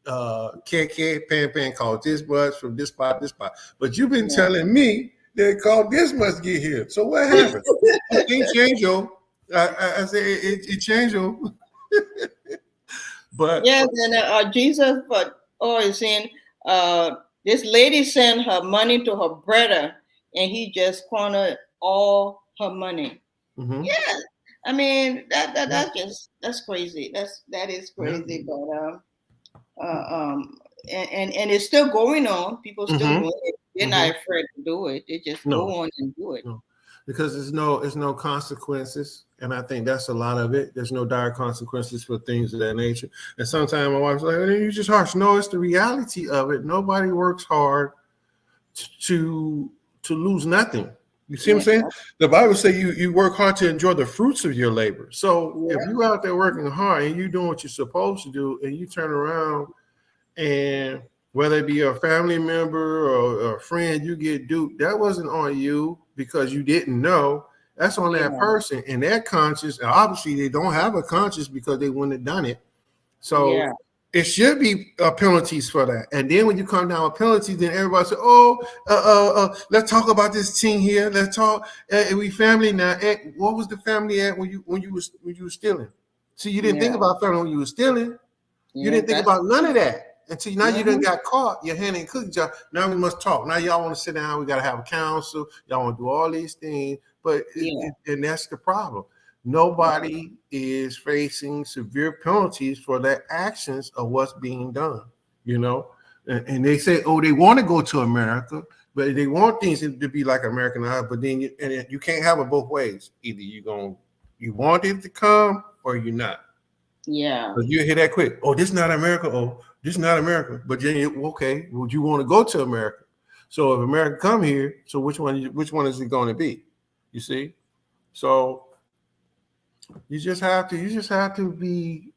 Pan cost this much from this spot. But you've been yeah. telling me that it cost this much to get here. So what happened? Things change, yo. I say it changed, yo. But Yes, and Jesus, but is saying, this lady sent her money to her brother, and he just squandered all her money. mhm, Yeah, I mean yeah, that's crazy. That is yeah, crazy, but and it's still going on. People still mhm, doing it. They're not mhm. afraid to do it. They just No, go on and do it. no, because there's no consequences, and I think that's a lot of it. There's no dire consequences for things of that nature. And sometimes my wife's like, "Oh, you just harsh." No, it's the reality of it. Nobody works hard to lose nothing. You see what I'm Yeah, saying? The Bible says you work hard to enjoy the fruits of your labor. So if yeah, you out there working hard and you doing what you're supposed to do, and you turn around, and whether it be a family member or a friend, you get duped, that wasn't on you because you didn't know. That's on that yeah, person and their conscience. And obviously, they don't have a conscience because they wouldn't have done it. So yeah, it should be penalties for that. And then when you come down with penalties, then everybody say, "Oh, let's talk about this thing here. Let's talk. We family now. What was the family at when you were stealing? See, you didn't think yeah, about family when you were stealing. You yeah. didn't think about none of that until now you done Mhm. got caught. Your hand in cookie jar. Now we must talk. Now y'all want to sit down. We got to have a council. Y'all want to do all these things, but Yeah, and that's the problem. yeah, Nobody is facing severe penalties for their actions of what's being done. You know, and they say, oh, they want to go to America, but they want things to be like Americanized. But then you can't have it both ways. Either you want it to come or you're not. yeah, Because you hear that quick. Oh, this not America. Oh, this not America. But then, okay, would you want to go to America? So if America come here, so which one is it going to be? You see. So you just have to be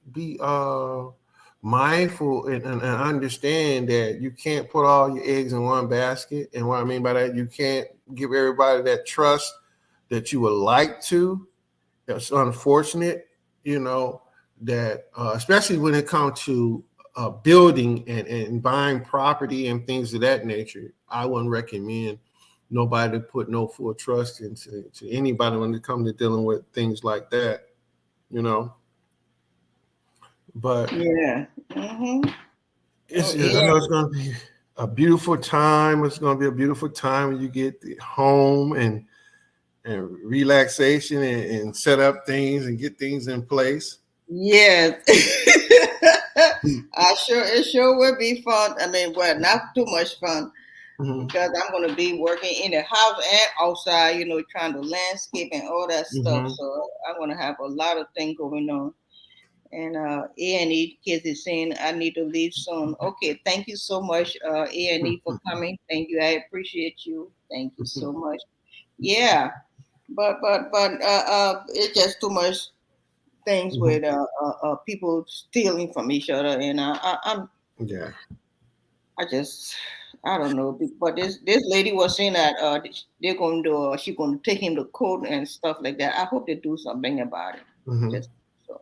mindful and understand that you can't put all your eggs in one basket. And what I mean by that, you can't give everybody that trust that you would like to. That's unfortunate, you know, that especially when it comes to building and buying property and things of that nature. I wouldn't recommend nobody to put no full trust into to anybody when it comes to dealing with things like that, you know. But yeah. Hmm. Oh, I yeah. know it's going to be a beautiful time. It's going to be a beautiful time when you get home and relaxation and set up things and get things in place. Yes. It sure will be fun. I mean, well, not too much fun Mhm. because I'm going to be working in the house and outside, trying to landscape and all that stuff. Mhm. So I'm going to have a lot of things going on. And A&E kids is saying I need to leave soon. Okay, thank you so much, A&E, for coming. Thank you. I appreciate you. Thank you so much. Yeah, but it's just too much things with people stealing from each other, and Yeah. I just I don't know. But this lady was saying that they're going to she's going to take him to court and stuff like that. I hope they do something about it. Hmm. Just so.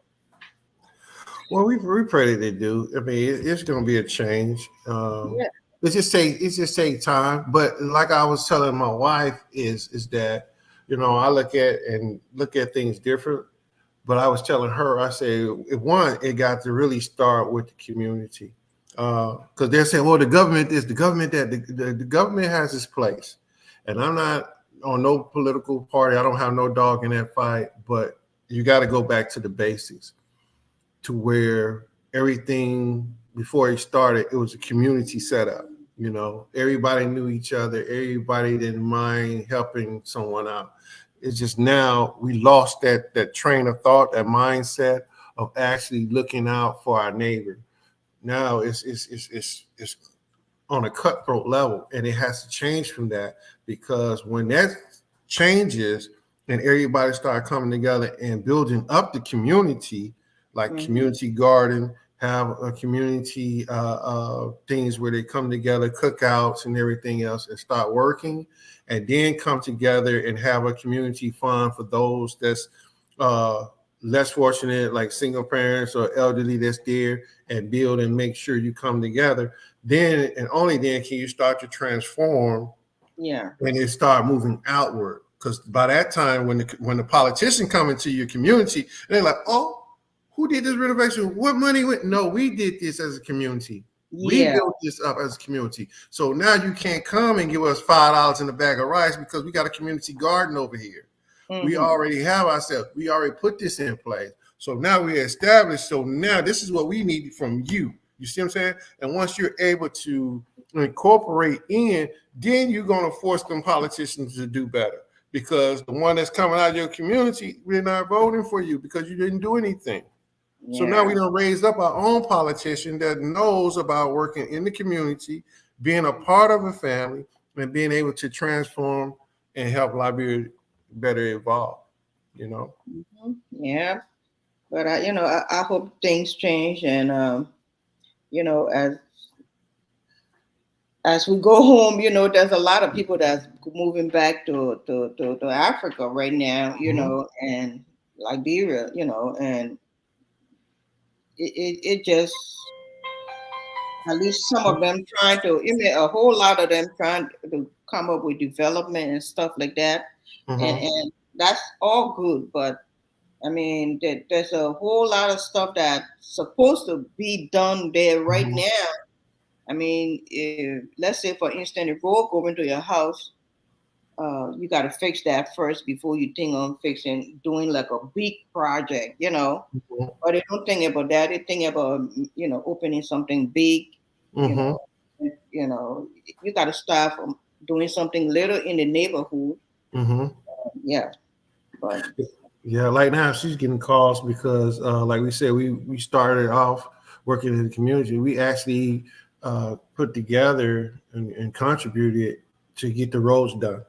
Well, we pray that they do. I mean, it's going to be a change. Yeah. It just take time. But like I was telling my wife, is that I look at things different. But I was telling her, I say, one, it got to really start with the community, because they're saying, well, the government is the government that the government has its place, and I'm not on no political party. I don't have no dog in that fight, but you got to go back to the basics, to where everything before it started, it was a community setup. Everybody knew each other. Everybody didn't mind helping someone out. It's just now we lost that train of thought, that mindset of actually looking out for our neighbor. Now it's on a cutthroat level, and it has to change from that, because when that changes and everybody start coming together and building up the community, like Hmm. community garden, have a community things where they come together, cookouts and everything else, and start working, and then come together and have a community fund for those that's uh, less fortunate, like single parents or elderly that's there, and build and make sure you come together. Then and only then can you start to transform Yeah. and it start moving outward. Because by that time, when the politician come into your community, they're like, "Oh, who did this renovation? What money went? No, we did this as a community. We Yeah. built this up as a community. So now you can't come and give us $5 in a bag of rice because we got a community garden over here. We Hmm. already have ourselves. We already put this in place. So now we're established. So now this is what we need from you. You see what I'm saying? And once you're able to incorporate in, then you're going to force them politicians to do better, because the one that's coming out of your community, we're not voting for you because you didn't do anything. So now we Yeah. don't raise up our own politician that knows about working in the community, being a part of a family, and being able to transform and help Liberia better evolve. You know. Yeah. But I hope things change, and you know, as we go home, there's a lot of people that's moving back to Africa right now, Mhm. and Liberia, and it just at least some of them trying to, a whole lot of them trying to come up with development and stuff like that, and Mhm. that's all good, but I mean, there's a whole lot of stuff that's supposed to be done there right Mhm. now. I mean, if, let's say, for instance, if road go into your house, you got to fix that first before you think on doing like a big project, Mhm. But they don't think about that. They think about, opening something big, you Mhm. know. You know, you got to start from doing something little in the neighborhood. Mhm. Yeah, but Yeah, like now she's getting calls because, like we said, we started off working in the community. We actually put together and contributed to get the roads done.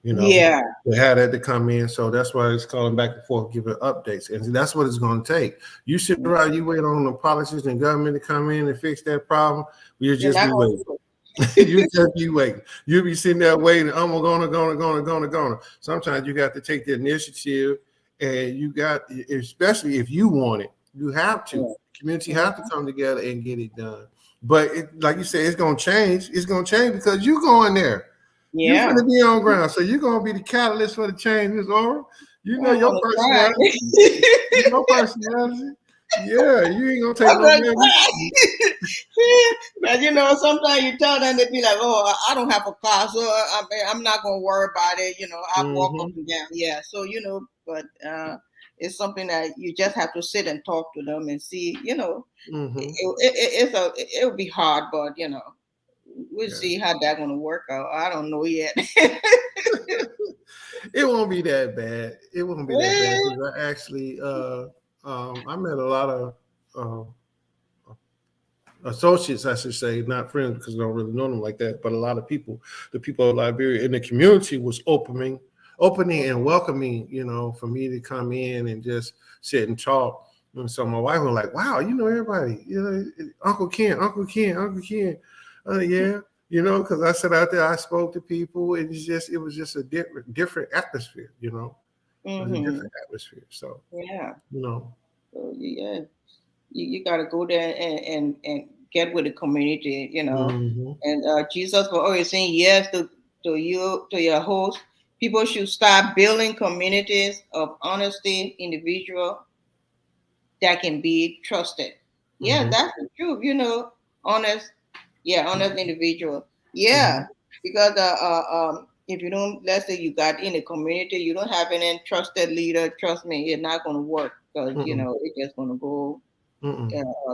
You know, yeah. they had that to come in, so that's why it's calling back and forth, giving updates, and that's what it's going to take. You sit around, you wait on the politicians and government to come in and fix that problem. You'll You're just not be gonna waiting. do You it. just be waiting. You'll be sitting there waiting. I'm gonna. Sometimes you got to take the initiative, and you got, especially if you want it, you have to. Yeah. Community have to Mhm. come together and get it done. But like you said, it's gonna change. It's gonna change because you going there. You Yeah. finna be on ground, so you're gonna be the catalyst for the change, Miss Aura. You know I'm your gonna try. personality. You know personality. Yeah, you ain't gonna take I'm no gonna man. try. But sometimes you tell them, they be like, "Oh, I don't have a car, so I'm not gonna worry about it." I walk up Mm-hmm. and down. Yeah, so but it's something that you just have to sit and talk to them and see. Mm-hmm. It'll be hard, but we'll Yeah. see how that's gonna work out. I don't know yet. It won't be that bad. It won't be that bad because I actually I met a lot of associates, I should say, not friends because I don't really know them like that, but a lot of people, the people of Liberia in the community was opening and welcoming, for me to come in and just sit and talk. And so my wife was like, wow, everybody, Uncle Ken. Yeah, because I sat out there, I spoke to people, and it was just a different atmosphere, It was a different atmosphere. So, Yeah. So, yeah. You got to go there and get with the community, Mm-hmm. And Jesus was always saying yes to your host. People should start building communities of honesty, individual that can be trusted. Yeah, Mm-hmm. that's the truth, honest. Yeah, honest individual. Yeah, because if you don't, let's say you got in a community, you don't have any trusted leader. Trust me, it's not going to work because Mm-mm. it's just going to go. Mm-mm.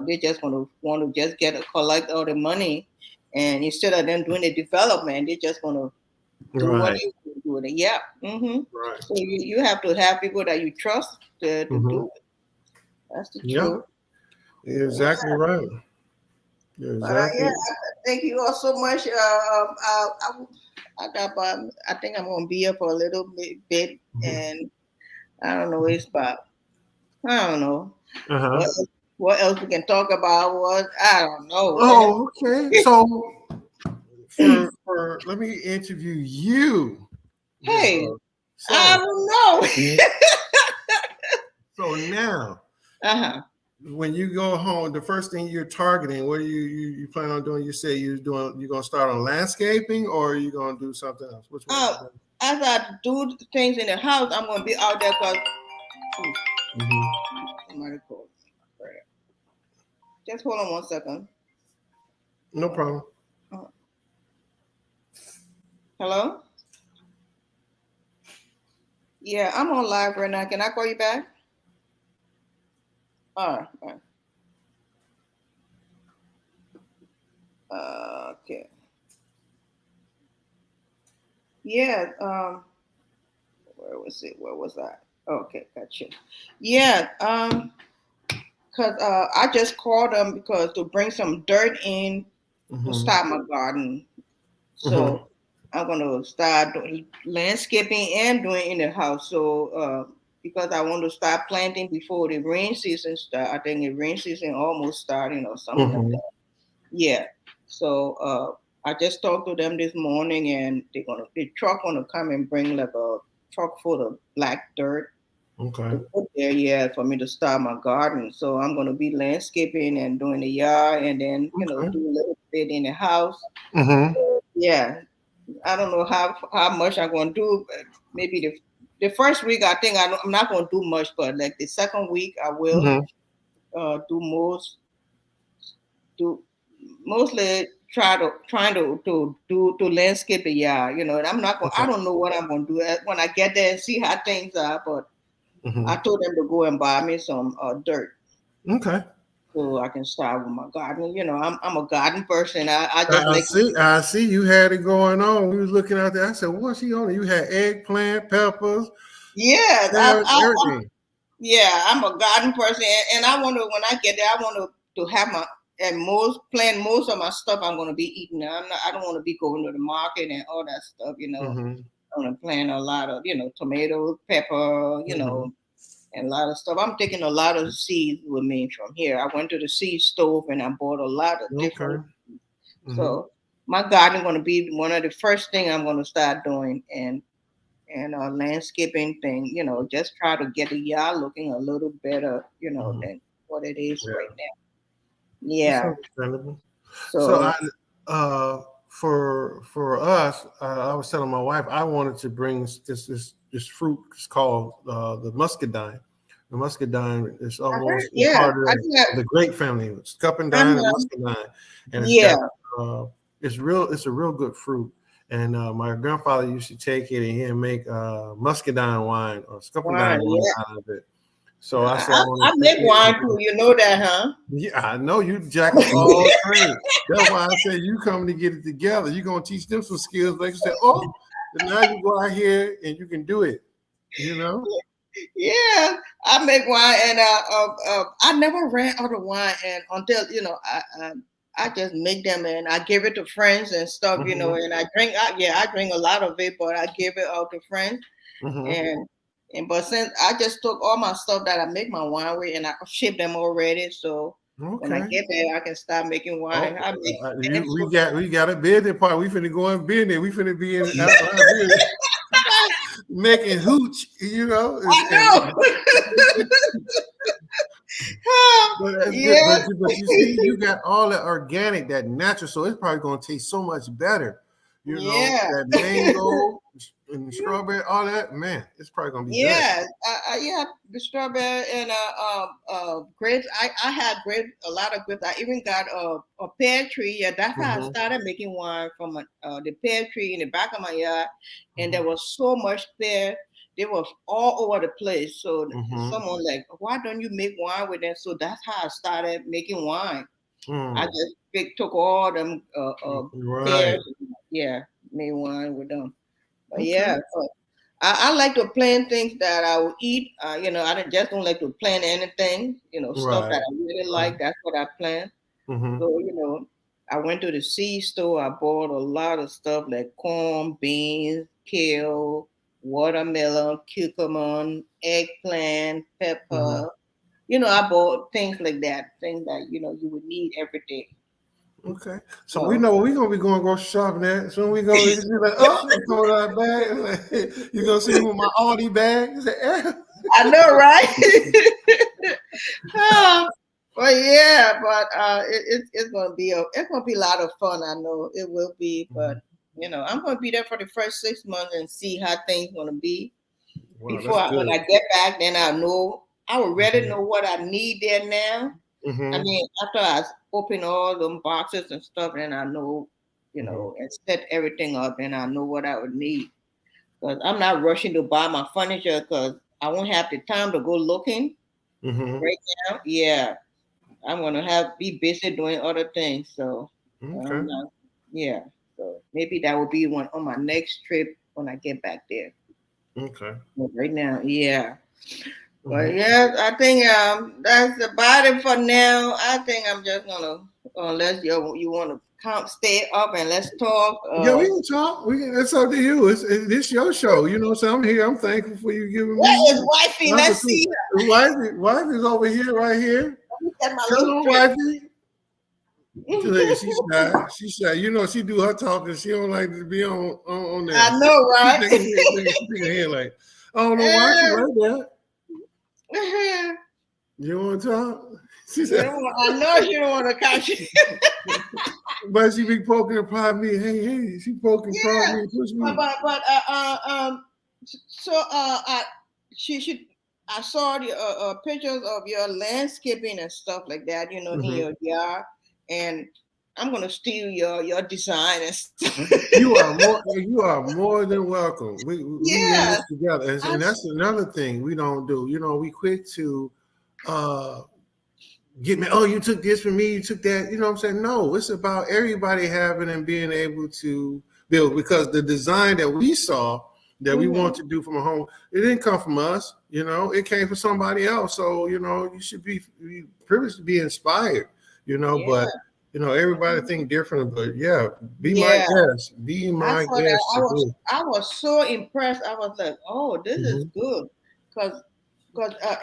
They're just going to want to just collect all the money, and instead of them doing the development, they're just going to do what Right. you do with it. Yeah. Right. So you have to have people that you trust to do it. That's the Yeah. truth. You're exactly right. You're But exactly. thank you all so much. I got about, I think I'm gonna be here for a little bit, and I don't know. It's about, I don't know Uh-huh. what else we can talk about. What I don't know. Oh, okay. So for let me interview you. Hey, So I don't know. so now, when you go home, the first thing you're targeting, what are you plan on doing? You say you're gonna start on landscaping, or are you gonna do something else? Which one? As I do things in the house, I'm gonna be out there because somebody called. Just hold on 1 second. No problem. Hello? Yeah, I'm on live right now. Can I call you back? All right. Okay. Yeah. Where was it? Where was that? Okay, gotcha. Yeah. Cause I just called them because to bring some dirt in to start my garden. So I'm gonna start doing landscaping and doing in the house. So because I want to start planting before the rain season start. I think the rain season almost starting or something like that. Yeah. So I just talked to them this morning, and the truck gonna come and bring like a truck full of black dirt. Okay. To put there, yeah, for me to start my garden. So I'm gonna be landscaping and doing the yard, and then do a little bit in the house. Yeah, I don't know how much I'm gonna do. But maybe the first week I think I'm not gonna do much, but like the second week I will do mostly trying to landscape the yard. And I'm not going. I don't know what I'm gonna do when I get there and see how things are, but. I told them to go and buy me some dirt. Okay. So I can start with my gardening. I'm a garden person. I just I see you had it going on. We was looking out there. I said, "What's he on?" You had eggplant, peppers. Yeah, everything. I'm a garden person, and I want to. When I get there, I want to have plant most of my stuff. I'm going to be eating. I don't want to be going to the market and all that stuff. I'm going to plant a lot of tomatoes, pepper. And a lot of stuff. I'm taking a lot of seeds with me from here. I went to the seed stove and I bought a lot of different. So my garden going to be one of the first thing I'm going to start doing, and landscaping thing. Just try to get the yard looking a little better, than what it is right now. Yeah. So for us, I was telling my wife I wanted to bring this fruit. It's called the muscadine. The muscadine is almost part of the grape family. It's scuppendine and muscadine, and it's a real good fruit. And my grandfather used to take it and he'd make muscadine wine or scuppendine wine out of it. So I said, I make wine too. You know that, huh? Yeah, I know you, jack of all trades. That's why I said you coming to get it together. You're gonna teach them some skills. Like you said, now you go out here and you can do it. Yeah, I make wine, and I never ran out of wine, and until I just make them, and I give it to friends and stuff, and I drink. I drink a lot of it, but I give it out to friends, and but since I just took all my stuff that I make my wine with, and I ship them already, so when I Okay. get there, I can start making wine. Oh, I make and it's so we got a business part. We finna go in business. We finna be in our business. Making hooch, I know. but that's good. Yeah. But you see, you got all that organic, that natural, so it's probably gonna taste so much better. Yeah. That mango and strawberry, all that, man, it's probably gonna be good. Yeah, yeah, the strawberry and grapes. I had grapes, a lot of grapes. I even got a pear tree. Yeah, that's how I started making wine from the pear tree in the back of my yard, and there was so much pear. They was all over the place. So someone like, why don't you make wine with them? So that's how I started making wine. I just took all them Right. pears, yeah, made wine with them. But Okay. yeah, so I like to plan things that I will eat. I just don't like to plan anything. Stuff that Right. I really like. That's what I plan. So I went to the seed store. I bought a lot of stuff like corn, beans, kale, watermelon, cucumber, eggplant, pepper. I bought things like that. Things that you would need every day. Okay. So we So know we're gonna be going grocery shopping at. So we go, you like, oh, they coming out bag. Like, you gonna see me with my Audi bag. You say, eh. I know, right? Well, yeah, but it's gonna be a lot of fun. I know it will be, but I'm gonna be there for the first 6 months and see how things gonna be. Wow, that's When good. I get back, then I know I already know what I need there now. I mean, after I open all them boxes and stuff, then I know, and set everything up, and I know what I would need. Because I'm not rushing to buy my furniture because I won't have the time to go looking right now. Yeah, I'm gonna be busy doing other things. So, Okay. yeah. So maybe that will be one on my next trip when I get back there. Okay. But right now, yeah. But yeah, I think that's about it for now. I think I'm just gonna unless you want to come stay up and let's talk. Yeah, we can talk. It's up to you. This your show. So I'm here. I'm thankful for you giving me Where is wifey? an Let's opportunity. see her. Wife is over here, right here. Look at my Come little on, dress. wifey. She's shy. She's shy. She do her talking. She don't like to be on there. I know, right? She head like, oh no, why she right Yeah. there? You want to talk? She said, I know she don't want to catch you. but she be poking and prodding me. Hey, she poking, prodding me, push me. So she should. I saw the pictures of your landscaping and stuff like that. In your yard, and I'm gonna steal your design and stuff. You are more than welcome. We in this together, and that's another thing we don't do. We quick to get me. Oh, you took this from me. You took that. You know what I'm saying? No, it's about everybody having and being able to build, because the design that we saw that we want to do from a home, it didn't come from us. It came from somebody else. So you should be privileged to be inspired. But everybody think different. But be my guest. Be my guest. I was so impressed. I was like, oh, this is good, because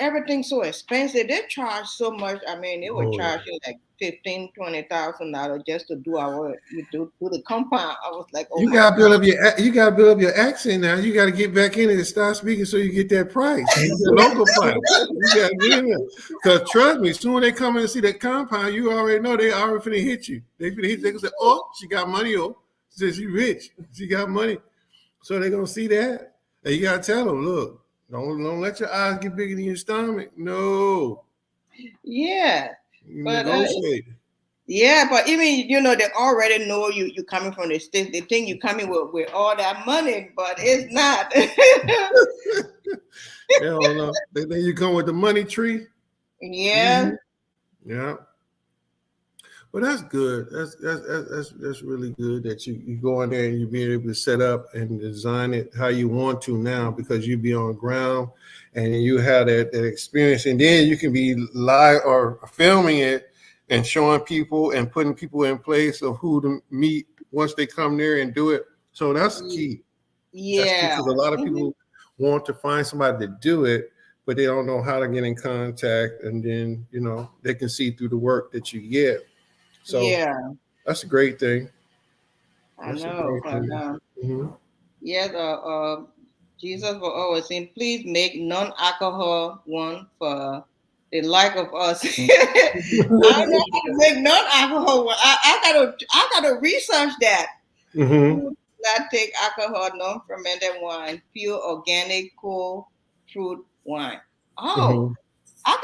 everything's so expensive. They charge so much. I mean, they were charging like $15,000-$20,000 just to do the compound. I was like, oh, you gotta build up your accent now. You gotta get back in it and start speaking so you get that price, the local price. You gotta get in there. Because trust me, soon they come in and see that compound, you already know they already finna hit you. They finna hit you. They gonna say, oh, she got money. Oh, she rich. She got money. So they gonna see that. And you gotta tell them, look, don't let your eyes get bigger than your stomach. No. Yeah. But but even they already know you coming from the States. They think you coming with all that money, but it's not. They don't know. They think you come with the money tree. Yeah. Yeah. Well, that's good. That's really good that you go in there and you be able to set up and design it how you want to now because you be on ground and you have that experience, and then you can be live or filming it and showing people and putting people in place of who to meet once they come there and do it. So that's key. That's key Yeah. because a lot of people want to find somebody to do it, but they don't know how to get in contact, and then they can see through the work that you get. So Yeah. that's a great thing. I That's a know. great But thing. Mhm. yes, Jesus will always say, please make non-alcohol one for the like of us. I don't know how to make non-alcohol one. I gotta research that. Mhm. Food not take alcohol, non-fermented wine, pure organic cold fruit wine. Oh, Mhm. I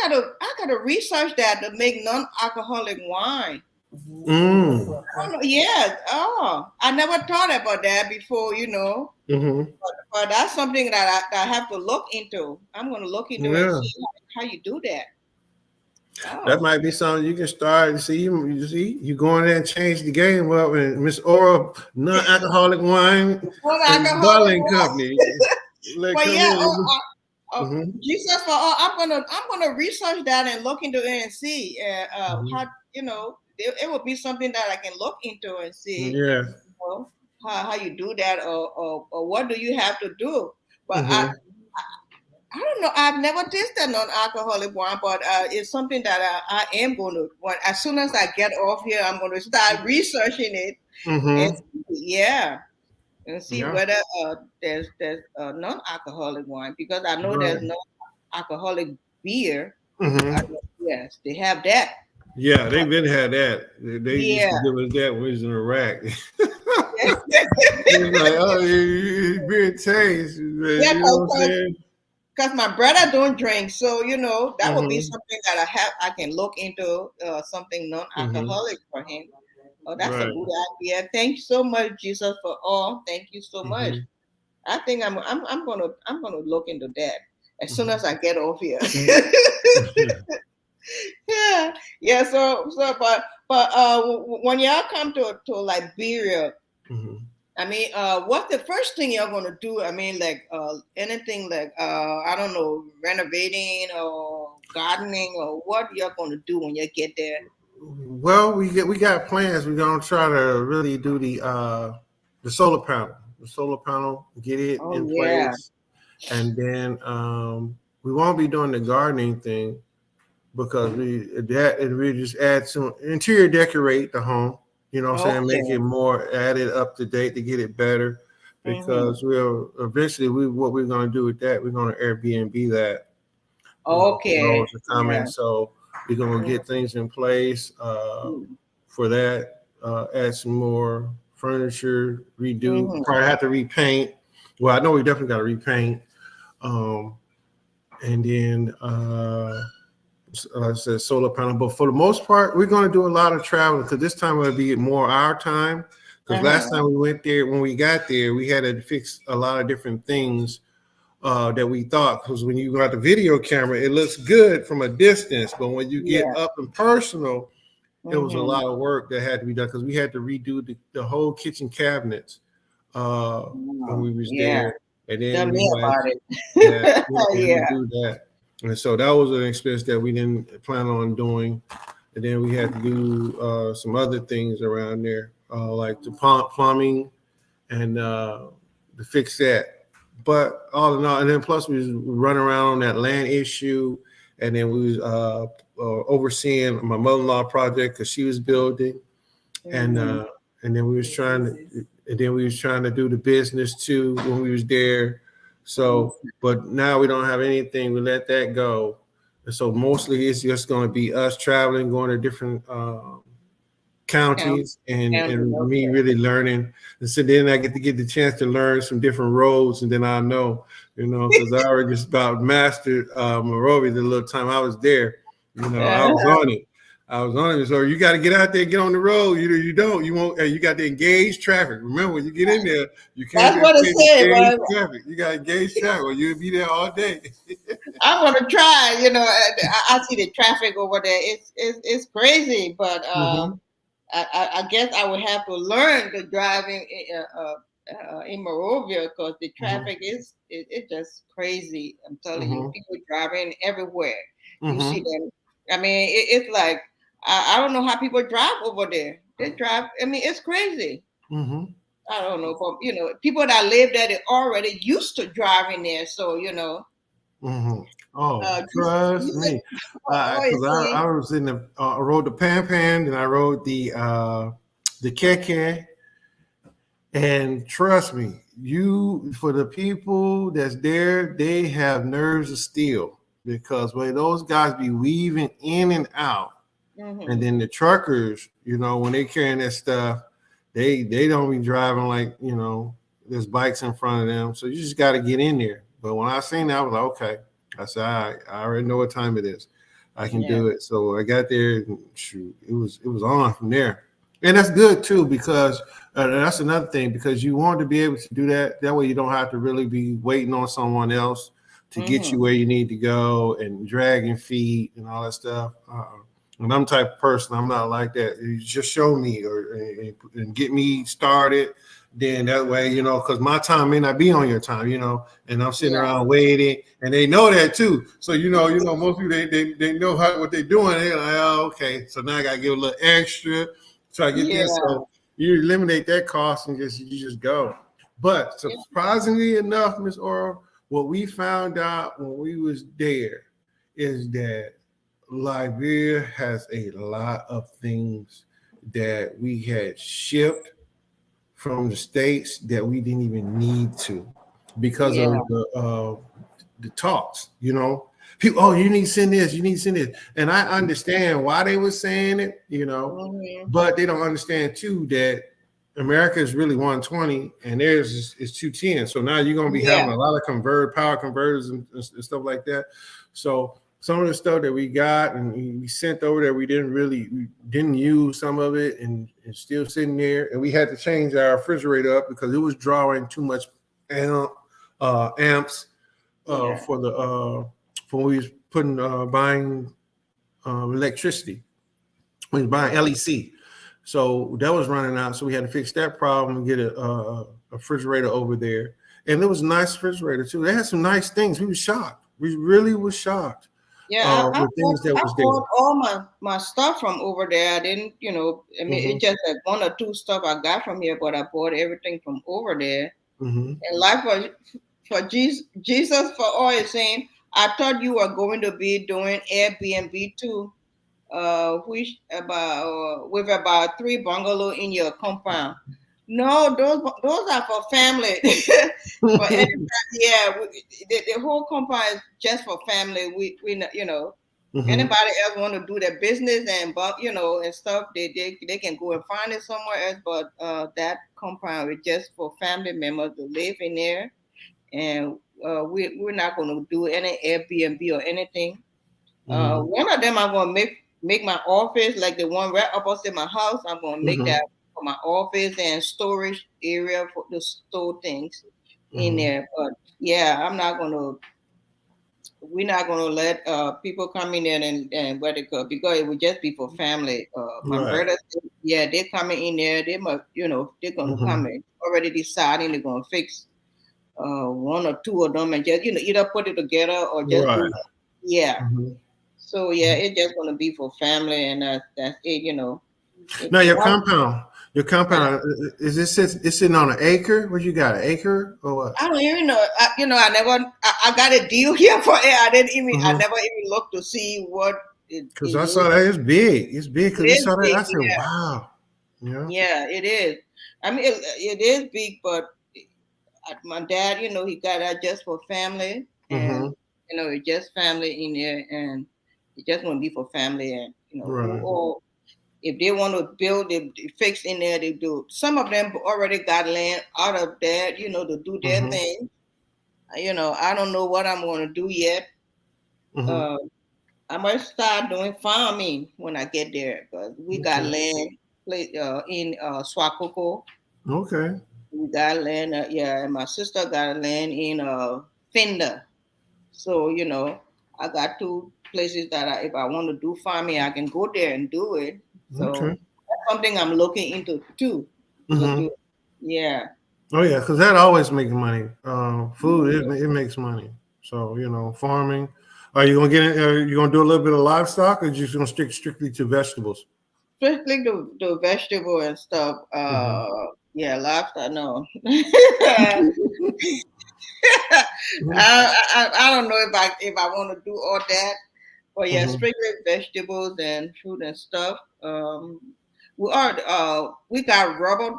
gotta research that to make non-alcoholic wine. Mm. Oh, no, yeah. Oh, I never thought about that before, Mhm. But that's something that I have to look into. I'm going to look into and Yeah, see how you do that. that Oh, might be something you can start. You go in there and change the game up. And Miss Oral non-alcoholic wine what and alcoholic bottling was? company. Let But come yeah, in. Mhm. Jesus for all. I'm gonna research that and look into it and see how Mhm. it will be something that I can look into and see Yeah. how you do that or what do you have to do. But Mhm. I don't know. I've never tasted non-alcoholic wine, but it's something that I am going to. As soon as I get off here, I'm going to start researching it and Mhm. yeah, and see Yeah. whether there's non-alcoholic wine because I know there's Right. non-alcoholic beer. I, Mhm. yes, they have that. Yeah, they But been had that. They used yeah, to give us that when we was in Iraq. It's like, oh, it's beer taste, yeah, you know what I'm saying? because my brother don't drink, so that would be Mm-hmm. something that I can look into something Mm-hmm. non-alcoholic for him. Oh, that's a Right. good idea. Thank you so much, Jesus, for all. Thank you so much. Mm-hmm. I think I'm gonna look into that as soon Mm-hmm. as I get off here. Yeah, yeah. But when y'all come to Liberia, Mm-hmm. I mean, what's the first thing you're gonna do? I mean, like anything like I don't know, renovating or gardening or what you're gonna do when you get there. Well, we got plans. We're gonna try to really do the solar panel. The solar panel, get it Oh in yeah. place, and then we won't be doing the gardening thing because we just add some interior decorate the home. You know what I'm saying? Make Okay. it more added up to date to get it better. Mm-hmm. Because we'll eventually what we're gonna do with that, we're gonna Airbnb that, for Okay. those to come in. Yeah. So we're gonna get things in place for that, add some more furniture, redo, Mm-hmm. probably have to repaint. Well, I know we definitely gotta repaint. Um, and then like I said, solar panel. But for the most part, we're going to do a lot of traveling because this time it'll be more our time. Because last Uh-huh. time we went there, when we got there, we had to fix a lot of different things that we thought. Because when you got the video camera, it looks good from a distance, but when you get Yeah. up and personal, it was a Mm-hmm. lot of work that had to be done because we had to redo the whole kitchen cabinets when Oh, we was yeah. there, and then Tell we me had about yeah, it. we had to Yeah. redo that. And so that was an expense that we didn't plan on doing. And then we had to do some other things around there, like the plumbing and to fix that. But all in all, and then plus we was running around on that land issue, and then we was overseeing my mother-in-law project because she was building, and Mm-hmm. uh, and then we was trying to, and then we was trying to do the business too when we was there. So, but now we don't have anything. We let that go, and so mostly it's just going to be us traveling, going to different Count, counties, and me okay. really learning. And so then I get the chance to learn some different roads, and then I know, because I already just about mastered Monrovia the little time I was there. I was Uh-huh. on it. I was on it. So you got to get out there, and get on the road. You don't. You won't. You got to engage traffic. Remember, when you get in there, you can't That's just what it say said. engage But traffic. You got to engage traffic, or you'll be there all day. I want to try. I see the traffic over there. It's crazy, but Mm-hmm. I guess I would have to learn the driving in Monrovia because the Mm-hmm. traffic is it's just crazy. I'm telling you, Mm-hmm. people driving everywhere. You see Mm-hmm. them. I mean, it's like I don't know how people drive over there. They drive. I mean, it's crazy. Mm-hmm. I don't know, but people that live there, they already used to driving there. So Mm-hmm. Oh, you trust said, me, always because I saying, was in the I rode the Pan Pan, and I rode the Keke, and trust me, you for the people that's there, they have nerves of steel because when those guys be weaving in and out, and hmm then the truckers, when they carrying that stuff, they don't be driving like there's bikes in front of them, so you just got to get in there. But when I seen that, I was like, okay. I said, I already know what time it is. I can yeah, do it. So I got there, and shoot, it was on from there, and that's good too because that's another thing because you want to be able to do that. That way, you don't have to really be waiting on someone else to get you hmm where you need to go and dragging feet and all that stuff. And I'm the type of person, I'm not like that. You just show me and get me started. Then that way, because my time may not be on your time, and I'm sitting yeah, around waiting, and they know that too. So most people they know what they're doing. They're like, oh, okay. So now I gotta give a little extra, try to get this. yeah. So you eliminate that cost and you just go. But surprisingly enough, Miss Oral, what we found out when we was there is that Liberia has a lot of things that we had shipped from the states that we didn't even need to because Yeah. of the talks. People, oh, you need to send this, you need to send this, and I understand why they were saying it, hmm but they don't understand too that America is really 120 and theirs is 210. So now you're gonna be having Yeah. a lot of power converters and stuff like that. So some of the stuff that we got and we sent over there, we didn't use some of it, and it's still sitting there. And we had to change our refrigerator up because it was drawing too much amps Yeah. for when we was buying electricity. We was buying Yeah. LEC. So that was running out. So we had to fix that problem and get a refrigerator over there. And it was a nice refrigerator too. They had some nice things. We were shocked. We really was shocked Yeah, with things that I was there. bought all my stuff from over there. I didn't, I mean, Mm-hmm. it's just like one or two stuff I got from here, but I bought everything from over there. Mm-hmm. And life for Jesus for all is saying, I thought you were going to be doing Airbnb too, which about with about 3 bungalow in your compound. No, those are for family. For anybody, yeah, the whole compound is just for family. Mm-hmm. Anybody else want to do their business and and stuff, they can go and find it somewhere else. But that compound is just for family members to live in there, and we're not going to do any Airbnb or anything. Mm-hmm. One of them I'm gonna make my office, like the one right opposite my house. I'm gonna make Mm-hmm. that for my office and storage area for to store things in Mm-hmm. there. But yeah, we're not gonna let people come in there and where they go because it would just be for family. My Right. brothers, yeah, they're coming in there. They must, they're gonna Mm-hmm. come in already deciding they're gonna fix one or two of them and just either put it together or just Right. do yeah. Mm-hmm. So yeah, it's just gonna be for family, and that's it. If Now you your want, compound, your huh? compound is this it's sitting on an acre? What you got, an acre or what? I don't even know. I got a deal here for it. I Mm-hmm. never even looked to see what it Because I is. saw that it's big. It's big It because we is saw that. big, I said, yeah, wow. Yeah. yeah, it is. I mean, it is big, but my dad, he got that just for family, Mm-hmm. and it's just family in there, and it just gonna be for family, and who Right. all if they want to build, they fix in there, they do. Some of them already got land out of there, to do their Mm-hmm. thing. I don't know what I'm going to do yet. Mm-hmm. Uh, I might start doing farming when I get there because we got Okay. land in Swakoko. Okay. We got land, yeah, and my sister got land in Finda. So, I got two places that if I want to do farming, I can go there and do it. So Okay. something I'm looking into too. To Mm-hmm. do. Yeah. Oh yeah, because that always makes money. Food it makes money. So farming. Are you gonna get? Are you gonna do a little bit of livestock, or just gonna stick strictly to vegetables? Especially the vegetable and stuff. Mm-hmm. Yeah, livestock. No. I, I don't know if I want to do all that, but yeah, Mm-hmm. strictly vegetables and fruit and stuff. We got rubber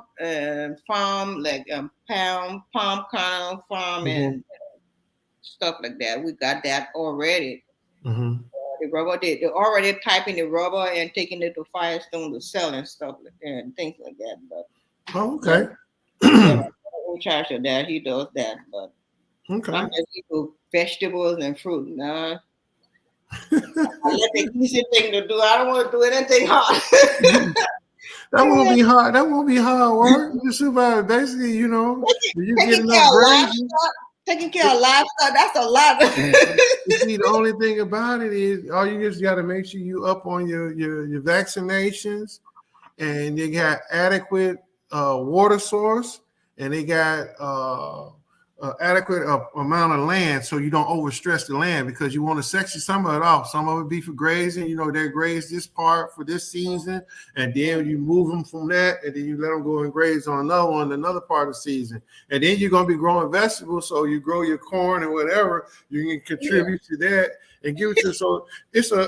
farm like palm kernel farm Mm-hmm. and stuff like that. We got that already. Mm-hmm. The rubber they already typing the rubber and taking it to Firestone to sell and stuff and things like that. But Oh, yeah, okay. yeah, my brother in charge of that. He does that, but I'm Okay. just into vegetables and fruit. Nah, I let the easy thing to do. I don't want to do anything hard. That won't be hard. That won't be hard work. You survive. Basically, do you get taking care enough of grazing? livestock, taking care of livestock. That's a lot. You see, the only thing about it is, all you just got to make sure you up on your vaccinations, and they got adequate water source, and they got adequate amount of land, so you don't overstress the land, because you want to section some of it off. Some of it be for grazing. They graze this part for this season, and then you move them from that, and then you let them go and graze on another part of the season. And then you're gonna be growing vegetables, so you grow your corn and whatever you can contribute to that and give it to. So it's a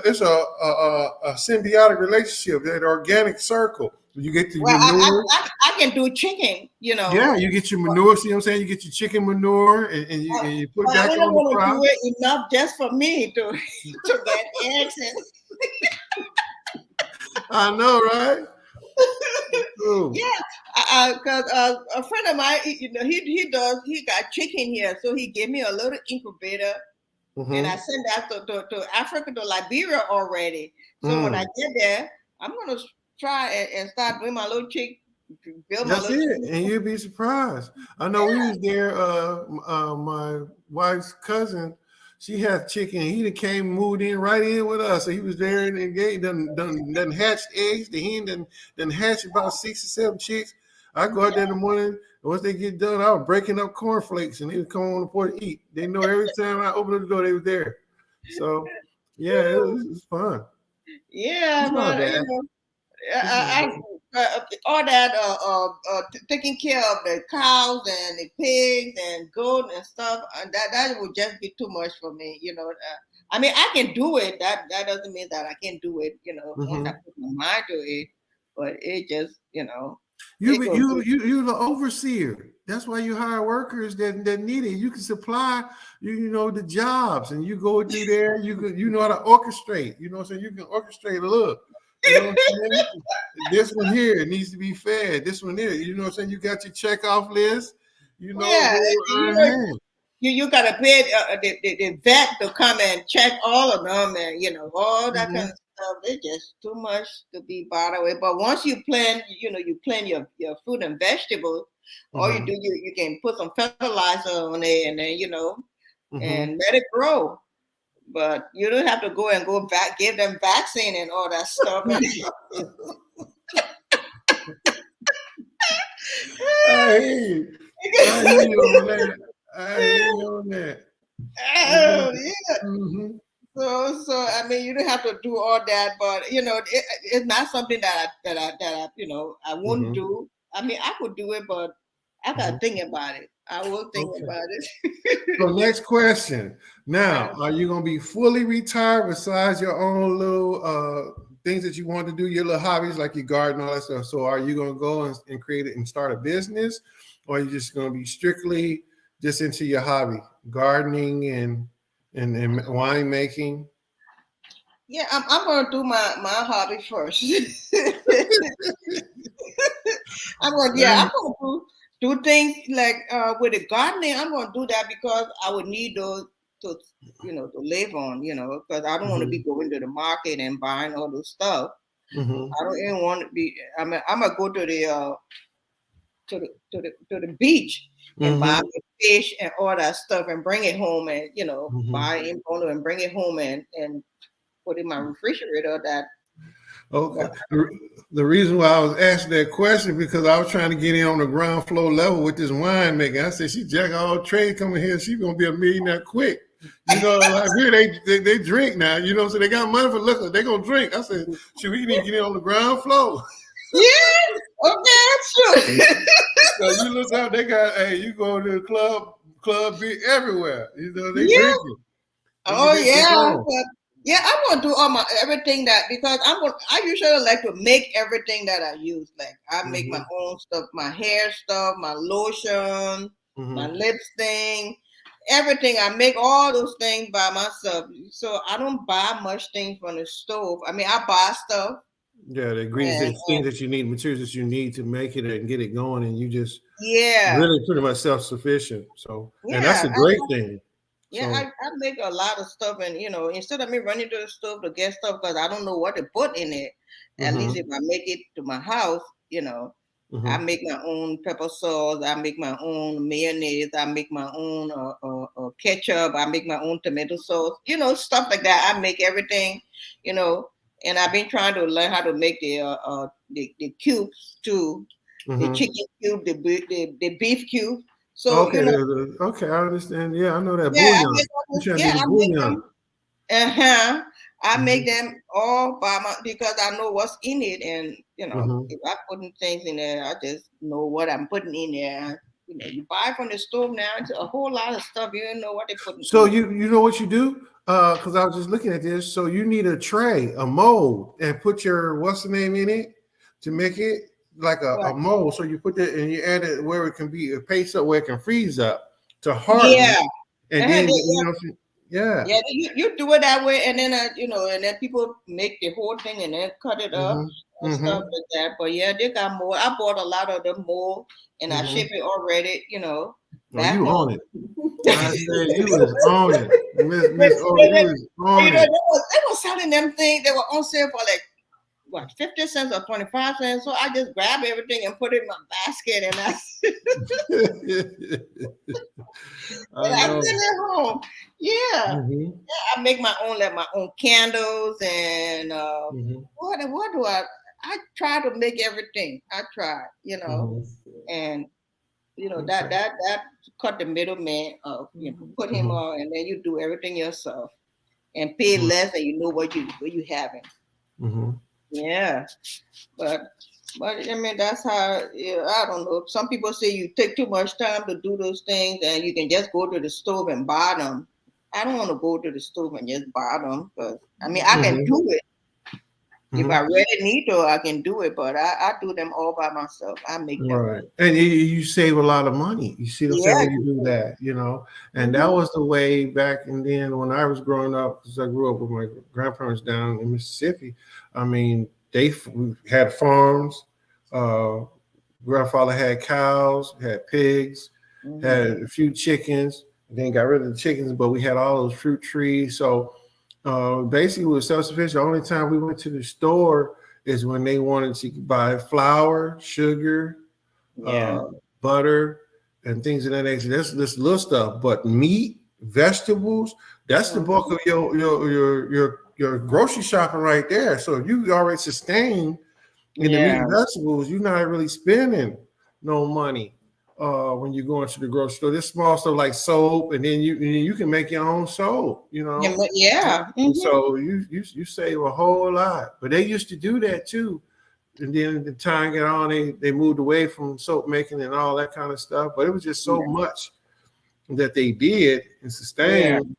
symbiotic relationship, that organic circle. You get the Well, I, manure. I, I can do chicken, Yeah, you get your manure. See what I'm saying? You get your chicken manure, and you put but I back don't on the want to crop. do it enough just for me to to get eggs and I know, right? Ooh. yeah, because a friend of mine, he got chicken here, so he gave me a little incubator, and I Mm-hmm. sent that to Africa, to Liberia already. So when I Mm. get there, I'm gonna try and start doing my little build my That's little it, chicken. and you'll be surprised. I know we was there. My wife's cousin, she had chicken. He done came, moved in right in with us. So he was there and engaged, done hatched eggs. The hen done hatched about 6 or 7 chicks. I go out there in the morning. And once they get done, I was breaking up cornflakes, and they would come on the porch to eat. They know every time I open the door, they was there. So yeah, it was fun. Yeah, It's not but bad. It's not I, bad. all that taking care of the cows and the pigs and goat and stuff, that would just be too much for me. I mean, I can do it. That doesn't mean that I can do it. Once I Mm-hmm. put my mind to it, but it just You it be- goes. you the overseer. That's why you hire workers that need it. You can supply the jobs, and you go through there. You know how to orchestrate. You know what I'm saying? You can orchestrate. Look, you know what I'm saying? This one here, it needs to be fed. This one here, you know what I'm saying? You got your checkoff list. Yeah, Who you earn know, hand. you gotta pay the vet to come and check all of them and all that kind Mhm, of stuff. It's just too much to be bothered with. But once you plant your fruit and vegetables, all you do mhm, you can put some fertilizer on it and then mhm. and let it grow. But you don't have to go back give them vaccine and all that stuff. I hear you. I hear you on that. I hear you on that. Oh, yeah. Mhm, So I mean, you don't have to do all that, but it's not something that I I won't mhm, do. I mean, I could do it, but I gotta mhm. think about it. I will think Okay. about it. So next question. Now, are you gonna be fully retired besides your own little things that you want to do, your little hobbies like your garden, all that stuff? So are you gonna go and create it and start a business, or are you just gonna be strictly just into your hobby, gardening and wine making? Yeah, I'm gonna do my hobby first. I'm gonna do things like with the gardening. I'm gonna do that because I would need those to to live on. Because I don't want to be Mhm, going to the market and buying all those stuff. mhm, I don't even want to be. I'm gonna go to the to the beach and buy mhm, the fish and all that stuff and bring it home and mhm. buy in bundle and bring it home and put in my refrigerator. That Okay. The reason why I was asking that question because I was trying to get in on the ground floor level with this winemaker. I said she jack all trade coming here. She's gonna be a millionaire quick. You know, like here they drink now. You know, so they got money for liquor. They gonna drink. I said, should we need to get in on the ground floor? Yeah. Okay, that's true. So you look out, they got you go to the club be everywhere. You know, they Yeah. drinking. Oh yeah. Yeah, I want to do all my everything that because I usually like to make everything that I use. Like I make my own stuff, my hair stuff, my lotion, my lips thing, everything. I make all those things by myself. So I don't buy much things from the stove. I mean, I buy stuff. Yeah, the ingredients, things that you need, materials that you need to make it and get it going, and you just really pretty much self-sufficient. So, and that's a great thing. Yeah, so, I make a lot of stuff, and instead of me running to the stove to get stuff because I don't know what to put in it. At least if I make it to my house, I make my own pepper sauce. I make my own mayonnaise. I make my own ketchup. I make my own tomato sauce. Stuff like that. I make everything. And I've been trying to learn how to make the cubes too, the chicken cube, the beef cube. So okay, okay, I understand. Yeah, I know that bouillon. I make them all by because I know what's in it, and if I putting things in there, I just know what I'm putting in there. You buy from the store now, it's a whole lot of stuff. You don't know what they put in. So you know what you do? Because I was just looking at this. So you need a tray, a mold, and put your what's the name in it to make it like a mold. So you put that and you add it where it can be a paste up where it can freeze up to harden. Yeah, and then yeah, you do it that way, and then and then people make the whole thing and then cut it up and stuff like that. But yeah, they got more. I bought a lot of them mold, and I ship it already. Back you home. On it. I said you was on it, Miss O. You was on it. They were selling them things. They were on sale for like 50 cents or 25 cents. So I just grab everything and put it in my basket and I send it home. Yeah. I make my own candles and what do I try to make everything. I try, and that cut the middleman off, put him on, and then you do everything yourself and pay less, and you know what you having. Yeah, but I mean that's how I don't know. Some people say you take too much time to do those things, and you can just go to the stove and buy them. I don't want to go to the stove and just buy them because I mean I can do it. If I really need to, I can do it, but I do them all by myself. I make them. Right. And you save a lot of money. You see the when you do that, And that was the way back and then when I was growing up, because I grew up with my grandparents down in Mississippi. I mean, they had farms. Grandfather had cows, had pigs, had a few chickens. Then got rid of the chickens, but we had all those fruit trees. So basically, we were self-sufficient. The only time we went to the store is when they wanted to buy flour, sugar, butter, and things of that nature. That's this little stuff. But meat, vegetables, that's the bulk of your grocery shopping right there. So if you already sustained in the meat and vegetables, you're not really spending no money when you go into the grocery store. This small stuff like soap, and then you can make your own soap, Yeah. So you save a whole lot. But they used to do that too. And then the time got on, they moved away from soap making and all that kind of stuff. But it was just so much that they did and sustained